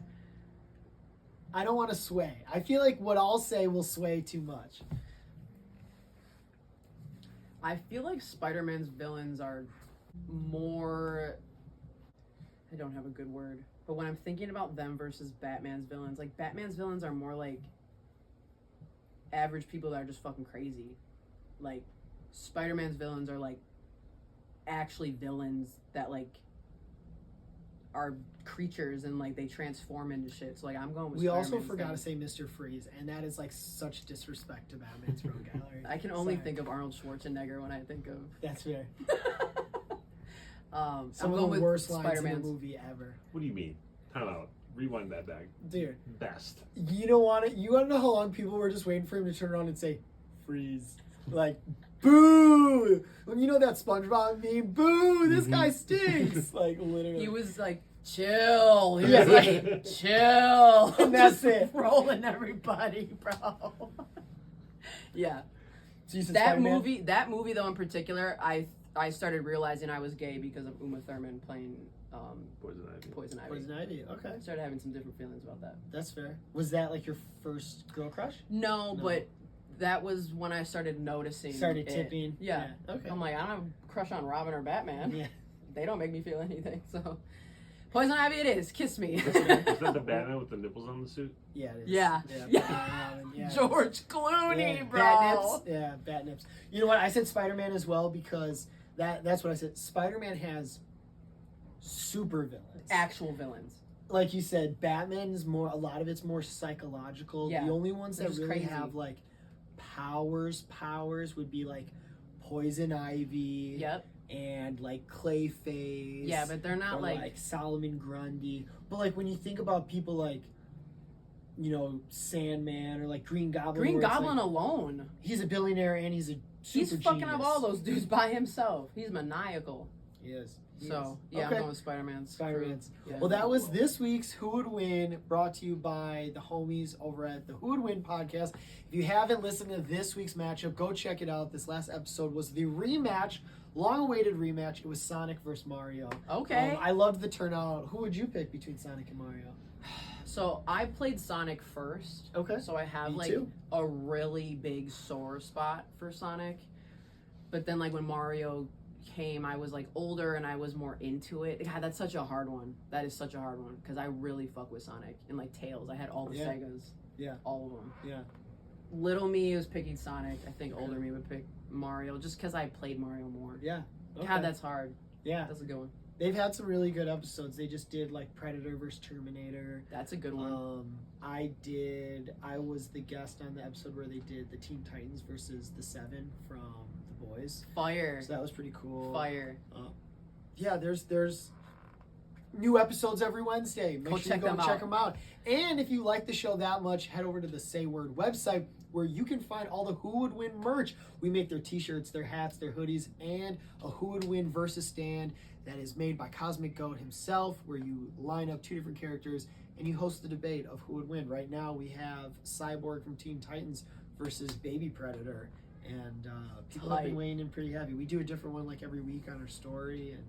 I don't want to sway. I feel like what I'll say will sway too much. I feel like Spider-Man's villains are more. I don't have a good word, but when I'm thinking about them versus Batman's villains, like Batman's villains are more like average people that are just fucking crazy. Like Spider-Man's villains are like actually villains that like are creatures and like they transform into shit. So like I'm going with We Spider-Man's also forgot thing. to say Mr. Freeze, and that is like such disrespect to Batman's Rogue Gallery. I can only Sorry. think of Arnold Schwarzenegger when I think of That's fair. I'm Some of going the with worst lines in Spider-Man's. the movie ever. What do you mean? Time out. Rewind that back. Dude, Best. you don't want it. You want to know how long people were just waiting for him to turn around and say, "Freeze!" Like, boo! When you know that SpongeBob meme, boo! This guy stinks. Like literally. He was like, chill. He Yeah. was like, chill. And that's Just it. Rolling everybody, bro. Yeah. So you said That Spider-Man? movie though in particular, I started realizing I was gay because of Uma Thurman playing Poison Ivy. Poison Ivy. Poison Ivy. Okay, I started having some different feelings about that. that's fair. Was that like your first girl crush? No, No. but that was when I started noticing. Started it. tipping. Yeah. Okay. I'm like, I don't have a crush on Robin or Batman. Yeah. They don't make me feel anything. So, Poison Ivy, it is. Kiss me. Is that the Batman with the nipples on the suit? Yeah, it is. Yeah. Yeah. Yeah. Yeah. George Clooney, Yeah. bro. Batnips. Yeah, Batnips. You know what? I said Spider-Man as well because that's what I said. Spider-Man has super villains. Actual villains. Like you said, Batman is more. A lot of it's more psychological. Yeah. The only ones They're that just really crazy. have like powers would be like Poison Ivy. Yep. And like Clayface. Yeah, but they're not or like Solomon Grundy. But like when you think about people like, you know, Sandman or like Green Goblin. Green where it's Goblin like, alone. he's a billionaire and he's a He's super fucking genius. up all those dudes by himself. He's maniacal. He is. He So is. yeah, Okay. I'm going with Spider-Man's. Spider-Man's. Yeah. Well, that was this week's Who Would Win, brought to you by the homies over at the Who Would Win podcast. If you haven't listened to this week's matchup, go check it out. This last episode was the rematch, long-awaited rematch. It was Sonic versus Mario. Okay. I loved the turnout. Who would you pick between Sonic and Mario? So I played Sonic first. Okay. So I have Me like too. a really big sore spot for Sonic. But then like when Mario came, I was like older and I was more into it. God, that's such a hard one. That is such a hard one because I really fuck with Sonic and like Tails. I had all the Yeah. Segas. Yeah. All of them. Yeah. Little me was picking Sonic. I think older me would pick Mario just because I played Mario more. Yeah. Okay. God, that's hard. Yeah. That's a good one. They've had some really good episodes. They just did like Predator versus Terminator. That's a good one. I was the guest on the episode where they did the Teen Titans versus the Seven from The Boys. Fire. So that was pretty cool. Fire. Yeah, there's new episodes every Wednesday. Make Go sure check you go them check out. them out. And if you like the show that much, head over to the SayWord website where you can find all the Who Would Win merch. We make their t-shirts, their hats, their hoodies, and a Who Would Win versus stand that is made by Cosmic Goat himself, where you line up two different characters and you host the debate of who would win. Right now we have Cyborg from Teen Titans versus Baby Predator. And people have been Tight. weighing in pretty heavy. We do a different one like every week on our story, and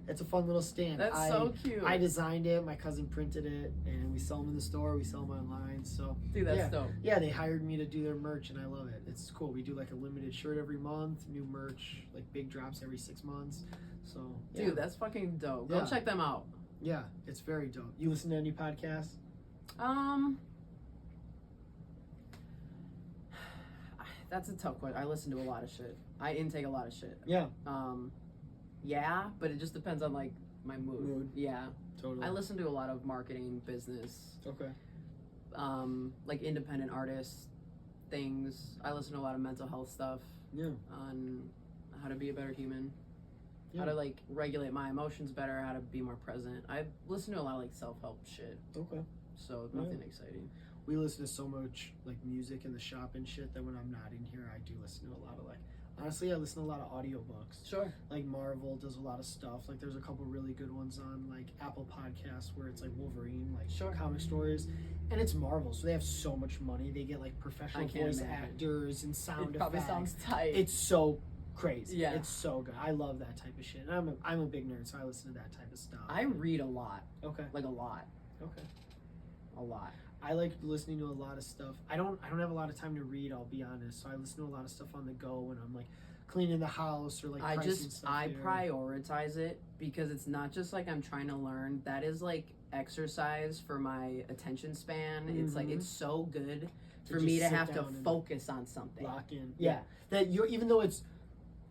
it's a fun little stand. That's so cute. I designed it. My cousin printed it, and we sell them in the store. We sell them online. So Dude, that's yeah. dope. Yeah, they hired me to do their merch, and I love it. It's cool. We do like a limited shirt every month, new merch, like big drops every 6 months. So yeah. Dude, that's fucking dope. Go Yeah. check them out. Yeah, it's very dope. You listen to any podcasts? That's a tough question. I listen to a lot of shit. I intake a lot of shit. Yeah, Yeah, but it just depends on like my mood. Mood. Yeah. totally. I listen to a lot of marketing, business, Okay. like independent artists things. I listen to a lot of mental health stuff. Yeah. On how to be a better human. Yeah. How to like regulate my emotions better, how to be more present. I listen to a lot of like self-help shit. Okay. So nothing exciting. We listen to so much like music in the shop and shit that when I'm not in here, I do listen to a lot of like, honestly, I listen to a lot of audiobooks. Sure. Like Marvel does a lot of stuff. Like there's a couple really good ones on like Apple Podcasts where it's like Wolverine, like comic stories. And it's Marvel, so they have so much money. They get like professional voice actors and sound effects. Probably sounds tight. It's so crazy. Yeah. It's so good. I love that type of shit. And I'm a big nerd, so I listen to that type of stuff. I read a lot. Okay. Like a lot. Okay. A lot. I like listening to a lot of stuff. I don't have a lot of time to read, I'll be honest. So I listen to a lot of stuff on the go when I'm like cleaning the house or like pricing stuff. I prioritize it because it's not just like I'm trying to learn. That is like exercise for my attention span. Mm-hmm. It's like it's so good for me to have to focus on something. Lock in. Yeah. That you're, even though it's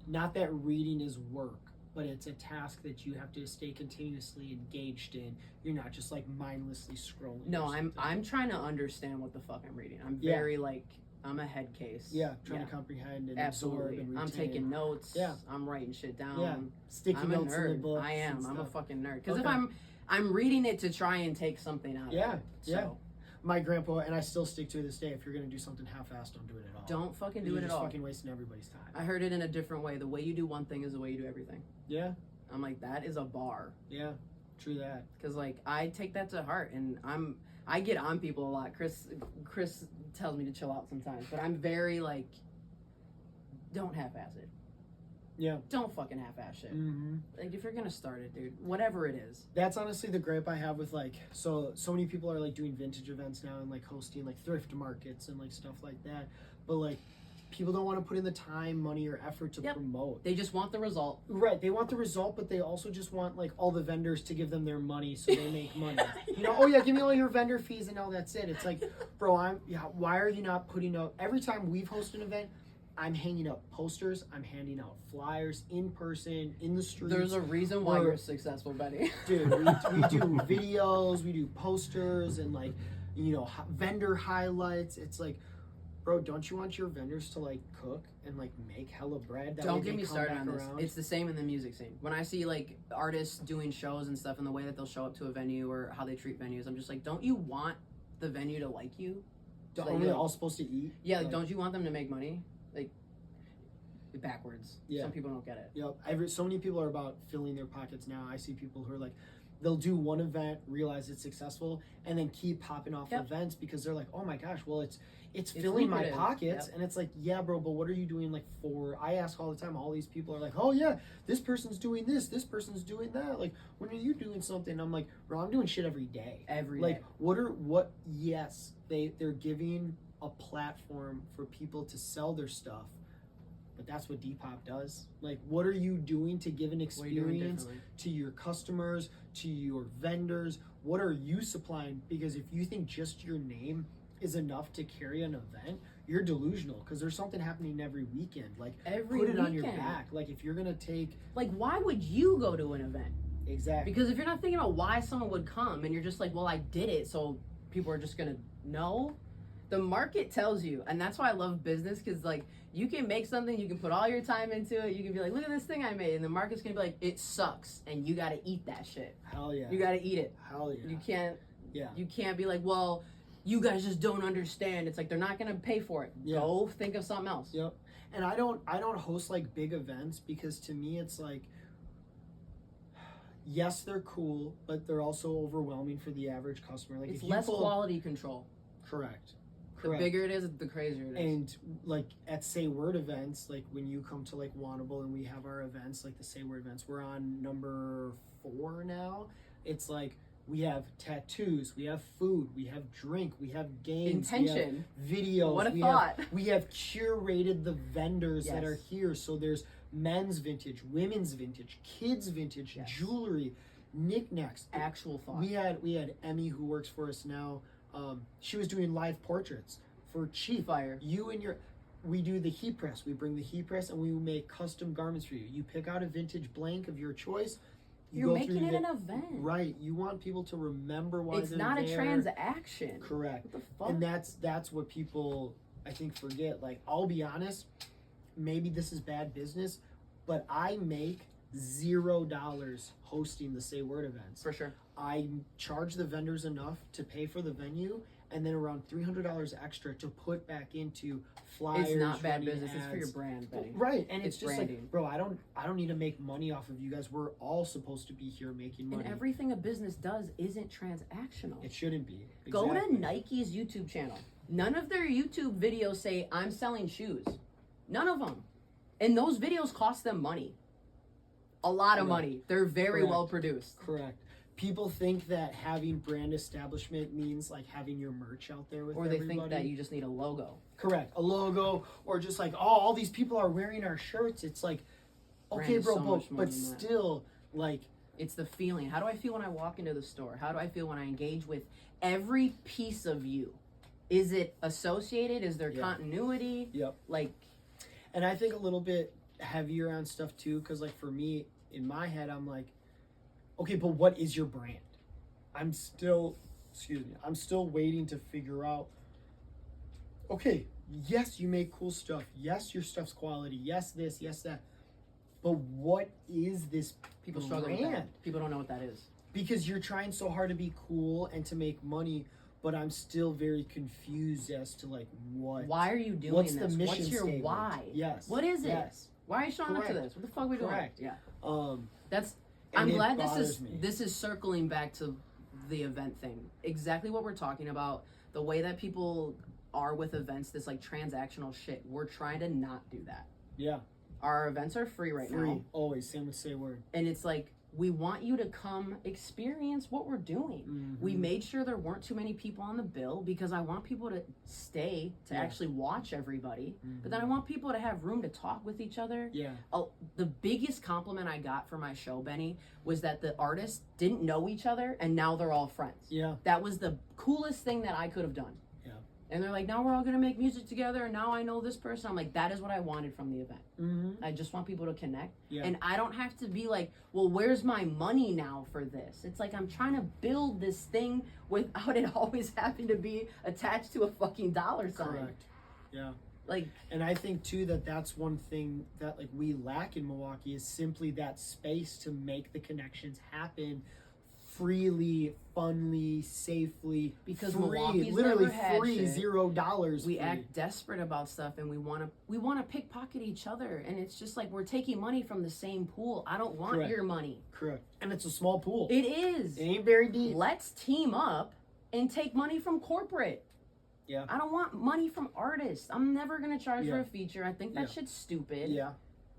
not that reading is work, but it's a task that you have to stay continuously engaged in. You're not just like mindlessly scrolling. No, I'm trying to understand what the fuck I'm reading. I'm very like, I'm a head case. Yeah, trying to comprehend and absorb and retain. I'm taking notes. Yeah. I'm writing shit down. Yeah, sticky notes in the book. I am. I'm a fucking nerd. Because if I'm reading it to try and take something out of it. Yeah. My grandpa, and I still stick to it this day, if you're going to do something half-assed, don't do it at all. Don't fucking do it at all. You're just fucking wasting everybody's time. I heard it in a different way. The way you do one thing is the way you do everything. Yeah. I'm like, that is a bar. Yeah, true that. Because, like, I take that to heart, and I get on people a lot. Chris tells me to chill out sometimes, but I'm very, like, don't half-ass it. Yeah. Don't fucking half-ass shit. Mm-hmm. Like, if you're gonna start it, dude, whatever it is. That's honestly the gripe I have with, like, so many people are, like, doing vintage events now and, like, hosting, like, thrift markets and, like, stuff like that. But, like, people don't want to put in the time, money, or effort to promote. They just want the result. Right. They want the result, but they also just want, like, all the vendors to give them their money so they make money. You know, oh, yeah, give me all your vendor fees and now that's it. It's like, bro, why are you not putting out, every time we've hosted an event, I'm hanging up posters, I'm handing out flyers in person, in the streets. There's a reason why you're successful, buddy. Dude, we do videos, we do posters, and, like, you know, vendor highlights. It's like, bro, don't you want your vendors to, like, cook and, like, make hella bread? Don't get me started on this. It's the same in the music scene. When I see, like, artists doing shows and stuff and the way that they'll show up to a venue or how they treat venues, I'm just like, don't you want the venue to like you? Aren't we all supposed to eat? Yeah, like, don't you want them to make money? Like, backwards. Yeah. Some people don't get it. Yep. So many people are about filling their pockets now. I see people who are like, they'll do one event, realize it's successful, and then keep popping off events because they're like, oh my gosh, well, it's filling my pockets. And it's like, yeah, bro, but what are you doing, like, for? I ask all the time, all these people are like, oh yeah, this person's doing this person's doing that. Like, when are you doing something? I'm like, bro, I'm doing shit every day. Like, yes, they're giving a platform for people to sell their stuff, but that's what Depop does. Like, what are you doing to give an experience to your customers, to your vendors? What are you supplying? Because if you think just your name is enough to carry an event, you're delusional, because there's something happening every weekend. Like, put it on your back. Like, if you're gonna take, like, why would you go to an event? Exactly. Because if you're not thinking about why someone would come and you're just like, well, I did it, so people are just gonna know. The market tells you, and that's why I love business, because, like, you can make something, you can put all your time into it, you can be like, look at this thing I made, and the market's gonna be like, it sucks, and you gotta eat that shit. Hell yeah. You gotta eat it. Hell yeah. You can't be like, well, you guys just don't understand. It's like, they're not gonna pay for it. Yeah. Go think of something else. Yep. And I don't host, like, big events, because to me it's like, yes, they're cool, but they're also overwhelming for the average customer. Like, it's less quality control. Correct. The bigger it is, the crazier it is. And, like, at SayWord events, like, when you come to, like, Wannable and we have our events, like the SayWord events, we're on number 4 now. It's like, we have tattoos, we have food, we have drink, we have games, intention, we have videos. What a thought. We have curated the vendors that are here. So there's men's vintage, women's vintage, kids vintage, jewelry, knickknacks. Actual thought. We had Emmy, who works for us now. She was doing live portraits for cheap. Fire. We do the heat press. We bring the heat press and we make custom garments for you. You pick out a vintage blank of your choice. You're making it an event. Right. You want people to remember why it's they're not there. a transaction. Correct. What the fuck? And that's what people, I think, forget. Like, I'll be honest, maybe this is bad business, but I make $0 hosting the SayWord events. For sure. I charge the vendors enough to pay for the venue, and then around $300 extra to put back into flyers. It's not bad running business. ads. It's for your brand, Benny. Right, and it's just branding. like, bro, I don't need to make money off of you guys. We're all supposed to be here making money. And everything a business does isn't transactional. It shouldn't be. Go Exactly. to Nike's YouTube channel. None of their YouTube videos say I'm selling shoes. None of them. And those videos cost them money. A lot of money. They're very well produced. Correct. People think that having brand establishment means like having your merch out there with Or they everybody. think that you just need a logo. Correct. A logo, or just like, oh, all these people are wearing our shirts. It's like, Brand okay, is bro, so much more but than that. still, like, It's the feeling. How do I feel when I walk into the store? How do I feel when I engage with every piece of you? Is it associated? Is there continuity? Yep. Like, and I think a little bit heavier on stuff too, because like for me, in my head, I'm like, okay, but what is your brand? I'm still waiting to figure out, okay, yes, you make cool stuff. Yes, your stuff's quality. Yes, this, yes, that. But what is this people struggle with brand? that. People don't know what that is. Because you're trying so hard to be cool and to make money, but I'm still very confused as to like what. Why are you doing what's this? the mission What's your statement? why? Yes. What is it? Yes. Why are you showing up to Correct. this? What the fuck are we doing? Correct. Yeah. And I'm it glad bothers me. this is circling back to the event thing. Exactly what we're talking about. The way that people are with events, this like transactional shit. We're trying to not do that. Yeah. Our events are free right Free. now. Always. Same with SayWord. And it's like, we want you to come experience what we're doing. Mm-hmm. We made sure there weren't too many people on the bill because I want people to stay to actually watch everybody. Mm-hmm. But then I want people to have room to talk with each other. Yeah. The biggest compliment I got for my show, Benny, was that the artists didn't know each other and now they're all friends. Yeah. That was the coolest thing that I could have done. Yeah. And they're like, now we're all going to make music together and now I know this person. I'm like, that is what I wanted from the event. Mm-hmm. I just want people to connect. Yeah. And I don't have to be like, well, where's my money now for this? It's like I'm trying to build this thing without it always having to be attached to a fucking dollar sign. Correct. Yeah. Like, and I think too that that's one thing that like we lack in Milwaukee is simply that space to make the connections happen freely, funly, safely. Because free, Milwaukee's literally never had free, shit. $0. We free. act desperate about stuff and we want to pickpocket each other, and it's just like we're taking money from the same pool. I don't want Correct. your money. Correct. And it's a small pool. It is. It ain't very deep. Let's team up and take money from corporate. Yeah. I don't want money from artists. I'm never going to charge for a feature. I think that Yeah. shit's stupid. Yeah.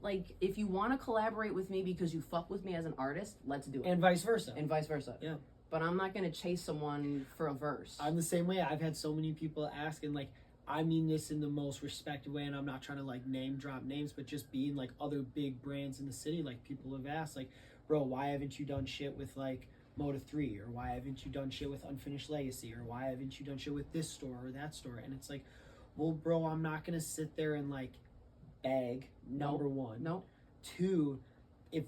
Like, if you want to collaborate with me because you fuck with me as an artist, let's do it. And vice versa. And vice versa. Yeah. But I'm not going to chase someone for a verse. I'm the same way. I've had so many people ask, and like, I mean this in the most respected way, and I'm not trying to like name drop names, but just being like other big brands in the city, like people have asked, like, bro, why haven't you done shit with like Moda 3, or why haven't you done shit with Unfinished Legacy, or why haven't you done shit with this store or that store? And it's like, well, bro, I'm not gonna sit there and like beg. Number one. Nope. Two, if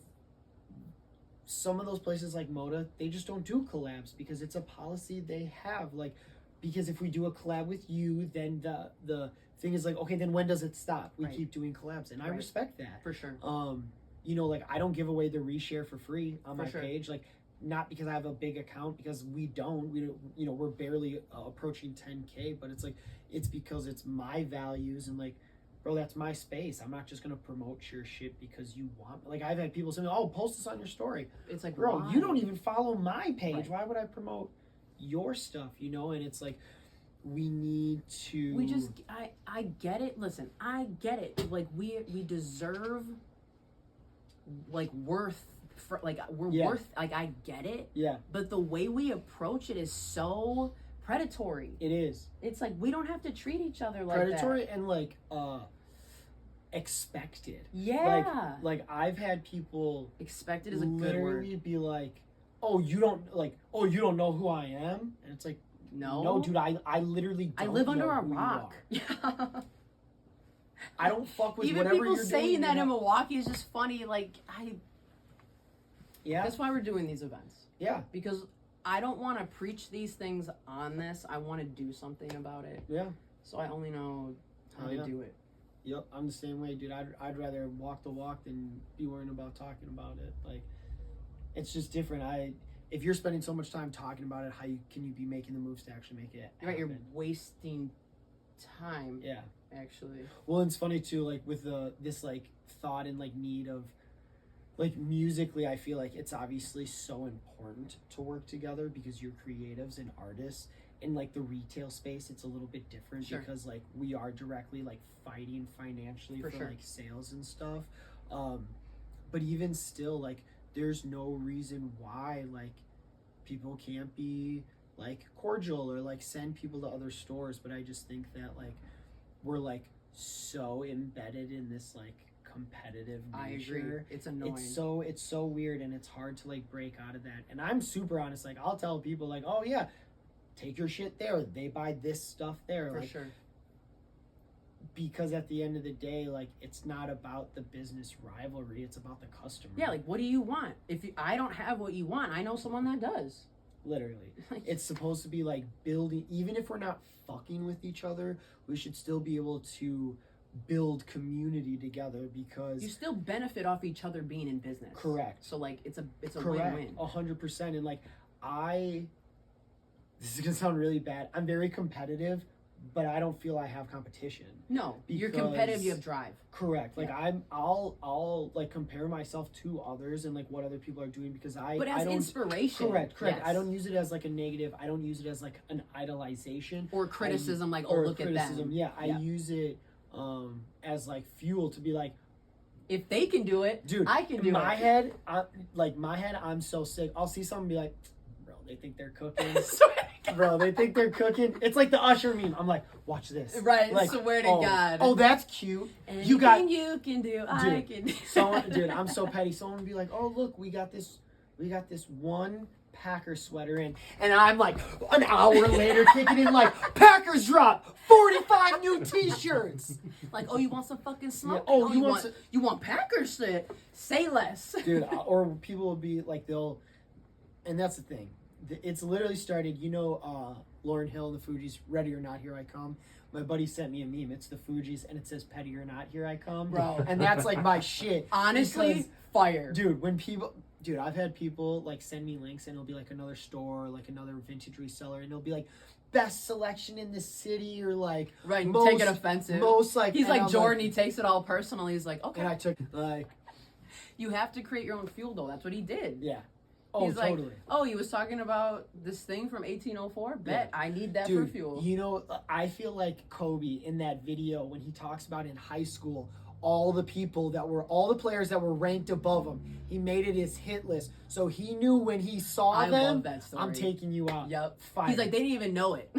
some of those places like Moda, they just don't do collabs because it's a policy they have. Like, because if we do a collab with you, then the thing is like, okay, then when does it stop? We Right. keep doing collabs, and I Right. respect that. For sure. You know, like I don't give away the reshare for free on For my sure. page, like not because I have a big account, because we don't, you know, we're barely approaching 10K, but it's like, it's because it's my values, and like, bro, that's my space. I'm not just gonna promote your shit because you want. Like, I've had people say, "Oh, post this on your story." It's like, Bro, why? you don't even follow my page. Right. Why would I promote your stuff? You know, and it's like, we need to. We just, I get it. Listen, I get it. Like, we deserve, like, worth. For, like, we're worth. Like, I get it. Yeah, But the way we approach it is so predatory. it is It's like we don't have to treat each other like predatory that. and like expected. Yeah. Like I've had people Expected is a good literally word. be like, "Oh, you don't know who I am," and it's like, No, dude, I literally don't I live under know a who you rock. are. Yeah. I don't fuck with Even whatever people you're saying doing. that in Milwaukee is just funny. Like, Yeah. That's why we're doing these events. Yeah. Because I don't want to preach these things on this. I want to do something about it. Yeah. So I only know how to do it. Yep, I'm the same way, dude. I'd rather walk the walk than be worrying about talking about it. Like, it's just different. If you're spending so much time talking about it, can you be making the moves to actually make it happen? Right, you're wasting time. Yeah. Actually. Well, it's funny too, like with this like thought and like need of like musically, I feel like it's obviously so important to work together because you're creatives and artists. In like the retail space, it's a little bit different because like we are directly like fighting financially for like sales and stuff. But even still, like there's no reason why like people can't be like cordial or like send people to other stores. But I just think that like we're like so embedded in this like competitive nature. I agree. It's annoying. It's so weird, and it's hard to like break out of that. And I'm super honest. Like I'll tell people like, oh yeah, take your shit there. They buy this stuff there. For like, sure. Because at the end of the day, like it's not about the business rivalry. It's about the customer. Yeah, like what do you want? I don't have what you want, I know someone that does. Literally. It's supposed to be like building, even if we're not fucking with each other, we should still be able to build community together because you still benefit off each other being in business. Correct. So like it's a correct. win-win. 100%. And like this is gonna sound really bad. I'm very competitive, but I don't feel I have competition. No, you're competitive. You have drive. Correct. Like I'll like compare myself to others and like what other people are doing because But as inspiration. Correct. Yes. I don't use it as like a negative. I don't use it as like an idolization or criticism. Look at them. Yeah, I use it as like fuel to be like, if they can do it, dude, I can do it. My head, I'm so sick. I'll see someone be like, bro, they think they're cooking. Bro, they think they're cooking. It's like the Usher meme. I'm like, watch this. Right, like, swear to God. Oh, that's cute. Anything you can do, I can do. Dude, I'm so petty. Someone would be like, oh, look, we got this one Packer sweater in. And I'm like, an hour later, kicking in like, Packers drop 45 new t-shirts. Like, oh, you want some fucking smoke? Yeah. Oh, you want Packers shit? Say less. Dude, or people will be like, and that's the thing. It's literally started, Lauryn Hill and the Fugees, Ready or Not, Here I Come. My buddy sent me a meme. It's the Fugees, and it says, Petty or Not, Here I Come. Bro. And that's like my shit. Honestly, fire. Dude, I've had people like send me links, and it'll be like another store, like another vintage reseller, and it'll be like, best selection in the city, or like, right, take it offensive. Most like, he's like Jordan, he takes it all personal. He's like, okay. And I took, like, you have to create your own fuel, though. That's what he did. Yeah. Oh, he's totally. Like, oh, he was talking about this thing from 1804? Bet, I need that for fuel. I feel like Kobe in that video when he talks about in high school, all the players that were ranked above him, he made it his hit list. So he knew when he saw them, love that story. I'm taking you out. Yep. Fire. He's like, they didn't even know it.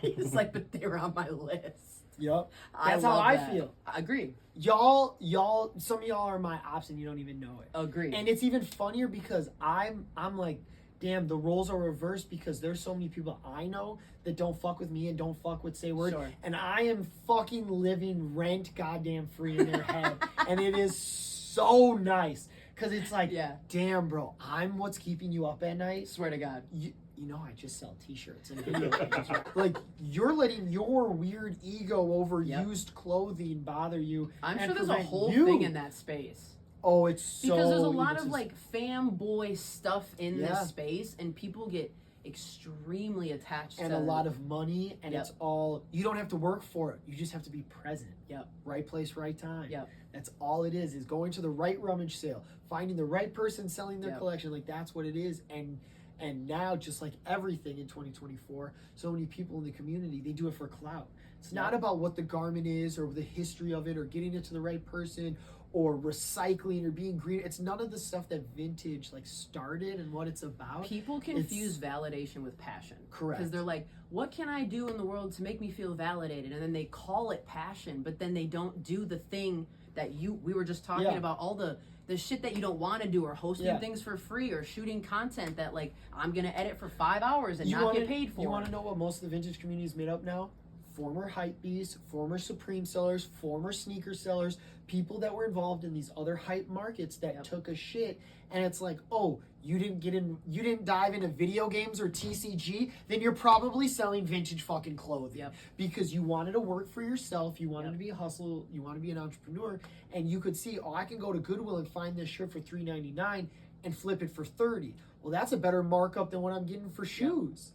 He's like, but they were on my list. Yep. That's how I feel. I agree. Y'all, some of y'all are my ops and you don't even know it. Agree. And it's even funnier because I'm like, damn, the roles are reversed because there's so many people I know that don't fuck with me and don't fuck with SayWerd. Sure. And I am fucking living rent goddamn free in their head. And it is so nice. Because it's like, damn, bro, I'm what's keeping you up at night. Swear to God. You know I just sell t-shirts and video games. Like, you're letting your weird ego over used clothing bother you. I'm sure there's a whole thing in that space. Oh, it's so... Because there's a lot of, like, fanboy stuff in this space, and people get extremely attached and to... a lot of money, and it's all... You don't have to work for it. You just have to be present. Yep. Right place, right time. Yep. That's all it is going to the right rummage sale, finding the right person selling their collection. Like, that's what it is. And now, just like everything in 2024, so many people in the community, they do it for clout. It's not about what the garment is or the history of it or getting it to the right person or recycling or being green. It's none of the stuff that vintage like started and what it's about. People confuse validation with passion. Correct. Because they're like, what can I do in the world to make me feel validated? And then they call it passion, but then they don't do the thing that we were just talking about, all the shit that you don't want to do, or hosting things for free, or shooting content that like I'm gonna edit for 5 hours and not get paid for. You want to know what most of the vintage community is made up now? former hype beasts, former Supreme sellers, former sneaker sellers, people that were involved in these other hype markets that took a shit. And it's like, oh, you didn't dive into video games or TCG, then you're probably selling vintage fucking clothing. Because you wanted to work for yourself, you wanted to be a hustle, you want to be an entrepreneur, and you could see, oh, I can go to Goodwill and find this shirt for $3.99 and flip it for $30. Well, that's a better markup than what I'm getting for shoes.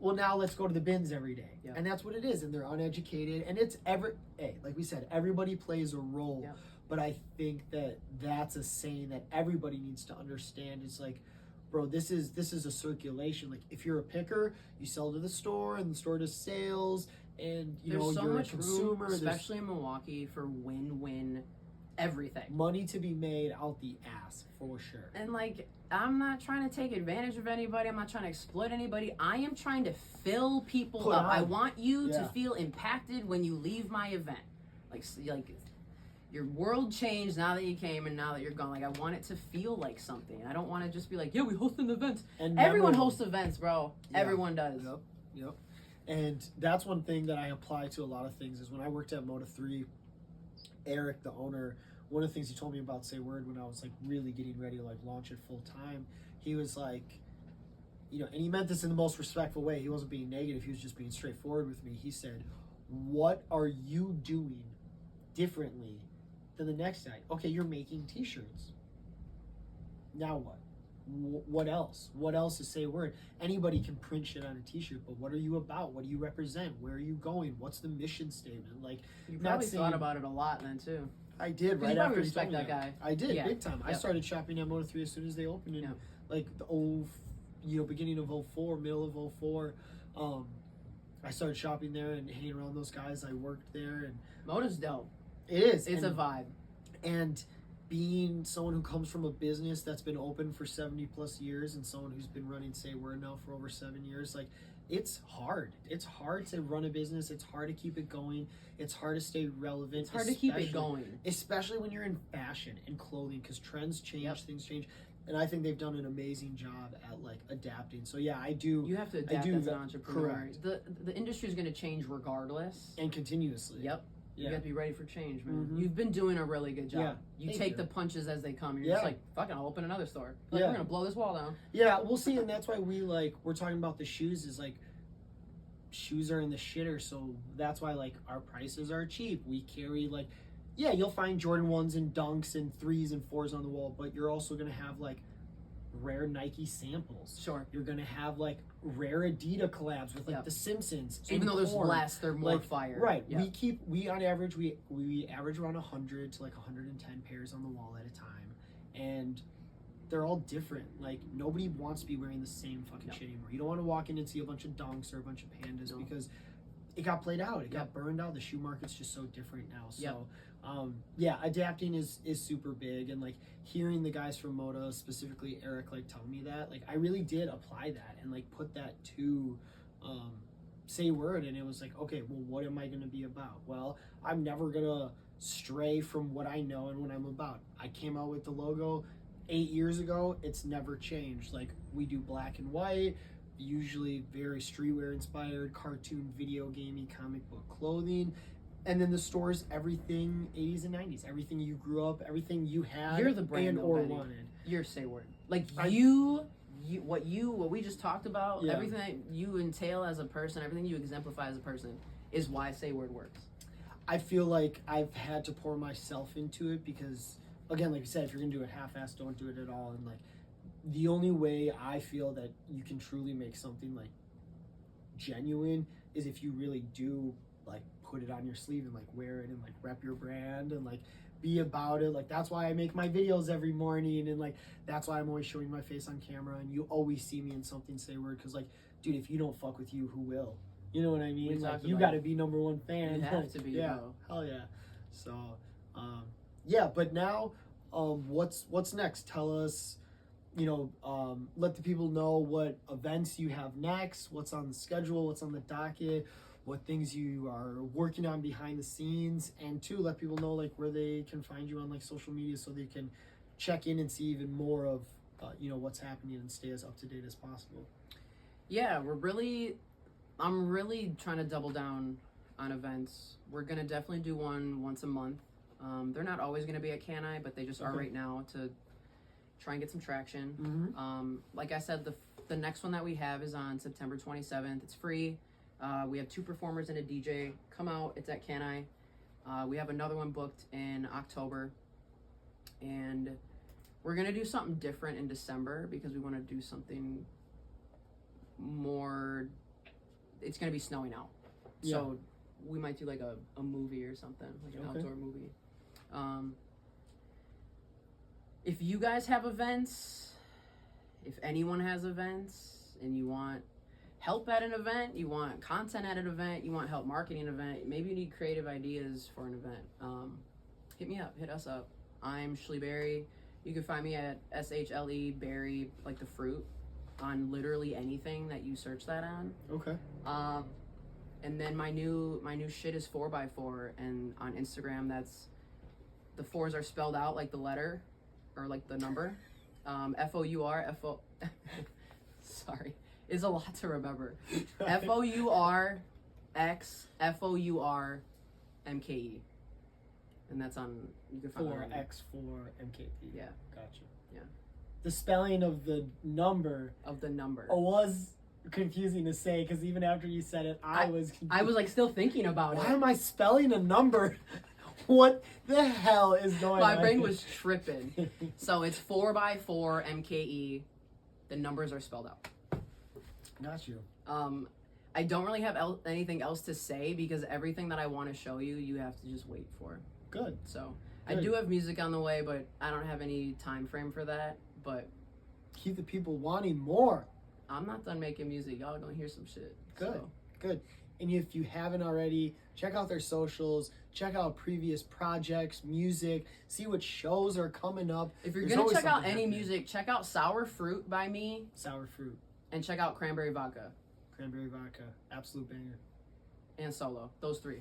Well, now let's go to the bins every day. And that's what it is. And they're uneducated. And it's like we said, everybody plays a role. But I think that that's a saying that everybody needs to understand. It's like, bro, this is a circulation. Like, if you're a picker, you sell to the store, and the store does sales, and there's so you're much a consumer. room, especially in Milwaukee, for win-win everything. Money to be made out the ass, for sure. And like, I'm not trying to take advantage of anybody. I'm not trying to exploit anybody. I am trying to fill people up. I want you to feel impacted when you leave my event. Like your world changed now that you came and now that you're gone. Like, I want it to feel like something. I don't want to just be like, yeah, we host an event. And everyone hosts events, bro. Everyone does. Yep. And that's one thing that I apply to a lot of things is when I worked at Moto3, Eric, the owner, one of the things he told me about SayWord when I was like really getting ready to like launch it full time, he was like, and he meant this in the most respectful way. He wasn't being negative. He was just being straightforward with me. He said, what are you doing differently than the next guy? Okay, you're making t-shirts. Now what? What else? What else is SayWord? Anybody can print shit on a t-shirt, but what are you about? What do you represent? Where are you going? What's the mission statement? Like, you probably thought about it a lot then too. I did, right you after respect that guy. I did, big time. I started shopping at Moto3 as soon as they opened in like the beginning of 04, middle of 04. I started shopping there and hanging around those guys. I worked there, and Moto's dope. It is. It's a vibe. And being someone who comes from a business that's been open for 70 plus years and someone who's been running SayWord now for over 7 years, like, it's hard. It's hard to run a business. It's hard to keep it going. It's hard to stay relevant. It's hard to keep it going. Especially when you're in fashion and clothing, because trends change, things change. And I think they've done an amazing job at like adapting. So yeah, I do. You have to adapt as an entrepreneur. Correct. The industry is going to change regardless. And continuously. Yep. You got to be ready for change, man. You've been doing a really good job. You take the punches as they come. You're just like, fuck it, I'll open another store. Like, we're going to blow this wall down. Yeah, we'll see. And that's why we're talking about the shoes is like, shoes are in the shitter. So that's why like our prices are cheap. We carry like, you'll find Jordan 1s and Dunks and 3s and 4s on the wall, but you're also going to have like rare Nike samples. Sure. You're going to have like rare Adidas collabs with like the Simpsons. So even though there's less, they're more fire. Right. Yep. We on average, we average around 100 to like 110 pairs on the wall at a time. And they're all different. Like, nobody wants to be wearing the same fucking shit anymore. You don't want to walk in and see a bunch of Dunks or a bunch of Pandas because it got played out. It got burned out. The shoe market's just so different now. So, adapting is super big. And, like, hearing the guys from Moto, specifically Eric, like, tell me that, like, I really did apply that and, like, put that to SayWord. And it was like, okay, well, what am I going to be about? Well, I'm never going to stray from what I know and what I'm about. I came out with the logo 8 years ago. It's never changed. Like, we do black and white, usually very streetwear inspired, cartoon, video gaming, comic book clothing, and then the store's everything 80s and 90s, everything you grew up, everything you had. You're the brand or wanted. You're SayWord. Like, what we just talked about, everything that you entail as a person, everything you exemplify as a person is why SayWord works. I feel like I've had to pour myself into it because, again, like you said, if you're gonna do it half-assed, don't do it at all. And like, the only way I feel that you can truly make something like genuine is if you really do like put it on your sleeve and like wear it and like rep your brand and like be about it. Like, that's why I make my videos every morning, and like that's why I'm always showing my face on camera, and you always see me in something SayWord, because like, dude, if you don't fuck with you, who will? You know what I mean? Like, you got to be number one fan. You have to be, bro. Hell yeah. So, but now, what's next? Tell us, let the people know what events you have next, what's on the schedule, what's on the docket, what things you are working on behind the scenes, and two, let people know like where they can find you on like social media so they can check in and see even more of, what's happening and stay as up to date as possible. Yeah, I'm really trying to double down on events. We're gonna definitely do one once a month. They're not always gonna be at Can-I, but they just are right now to try and get some traction. Like I said, the next one that we have is on September 27th. It's free. We have 2 performers and a DJ. Come out. It's at Can-I. We have another one booked in October, and we're gonna do something different in December because we want to do something more. It's gonna be snowing out, so we might do like a movie or something, like an outdoor movie. If you guys have events, if anyone has events, and you want help at an event, you want content at an event, you want help marketing an event, maybe you need creative ideas for an event, hit me up, hit us up. I'm Shle Berry. You can find me at SHLE Berry, like the fruit, on literally anything that you search that on. Okay. And then my new shit is 4x4, and on Instagram, that's the 4s are spelled out like the letter or like the number. FOUR. Sorry, it's a lot to remember. FOURX FOURMKE, and that's on. You can find 4X4MKP. Yeah. Gotcha. Yeah. The spelling of the number was confusing to say because even after you said it, I was confused. I was like still thinking about Why it. am I spelling a number? What the hell is going on? My brain was tripping. So it's 4x4 MKE. The numbers are spelled out. Got you. I don't really have anything else to say because everything that I want to show you, you have to just wait for. Good. So I do have music on the way, but I don't have any time frame for that. But keep the people wanting more. I'm not done making music. Y'all gonna hear some shit. Good. So. Good. And if you haven't already, check out their socials, check out previous projects, music, see what shows are coming up. If you're There's gonna always check out something any happening. music, check out Sour Fruit by me. Sour Fruit, And check out Cranberry Vodka. Cranberry Vodka, absolute banger. And Solo. Those 3.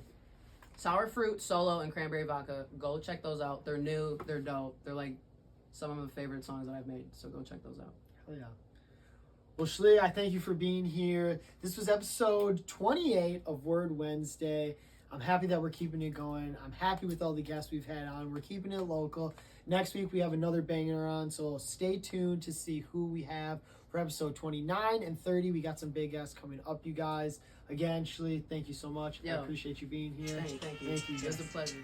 Sour Fruit, Solo, and Cranberry Vodka. Go check those out. They're new. They're dope. They're like some of my favorite songs that I've made. So go check those out. Hell yeah. Well, Shle, I thank you for being here. This was episode 28 of Word Wednesday. I'm happy that we're keeping it going. I'm happy with all the guests we've had on. We're keeping it local. Next week, we have another banger on, so stay tuned to see who we have for episode 29 and 30. We got some big guests coming up, you guys. Again, Shle, thank you so much. I appreciate you being here. Thank you. Thank you. It was a guys. pleasure.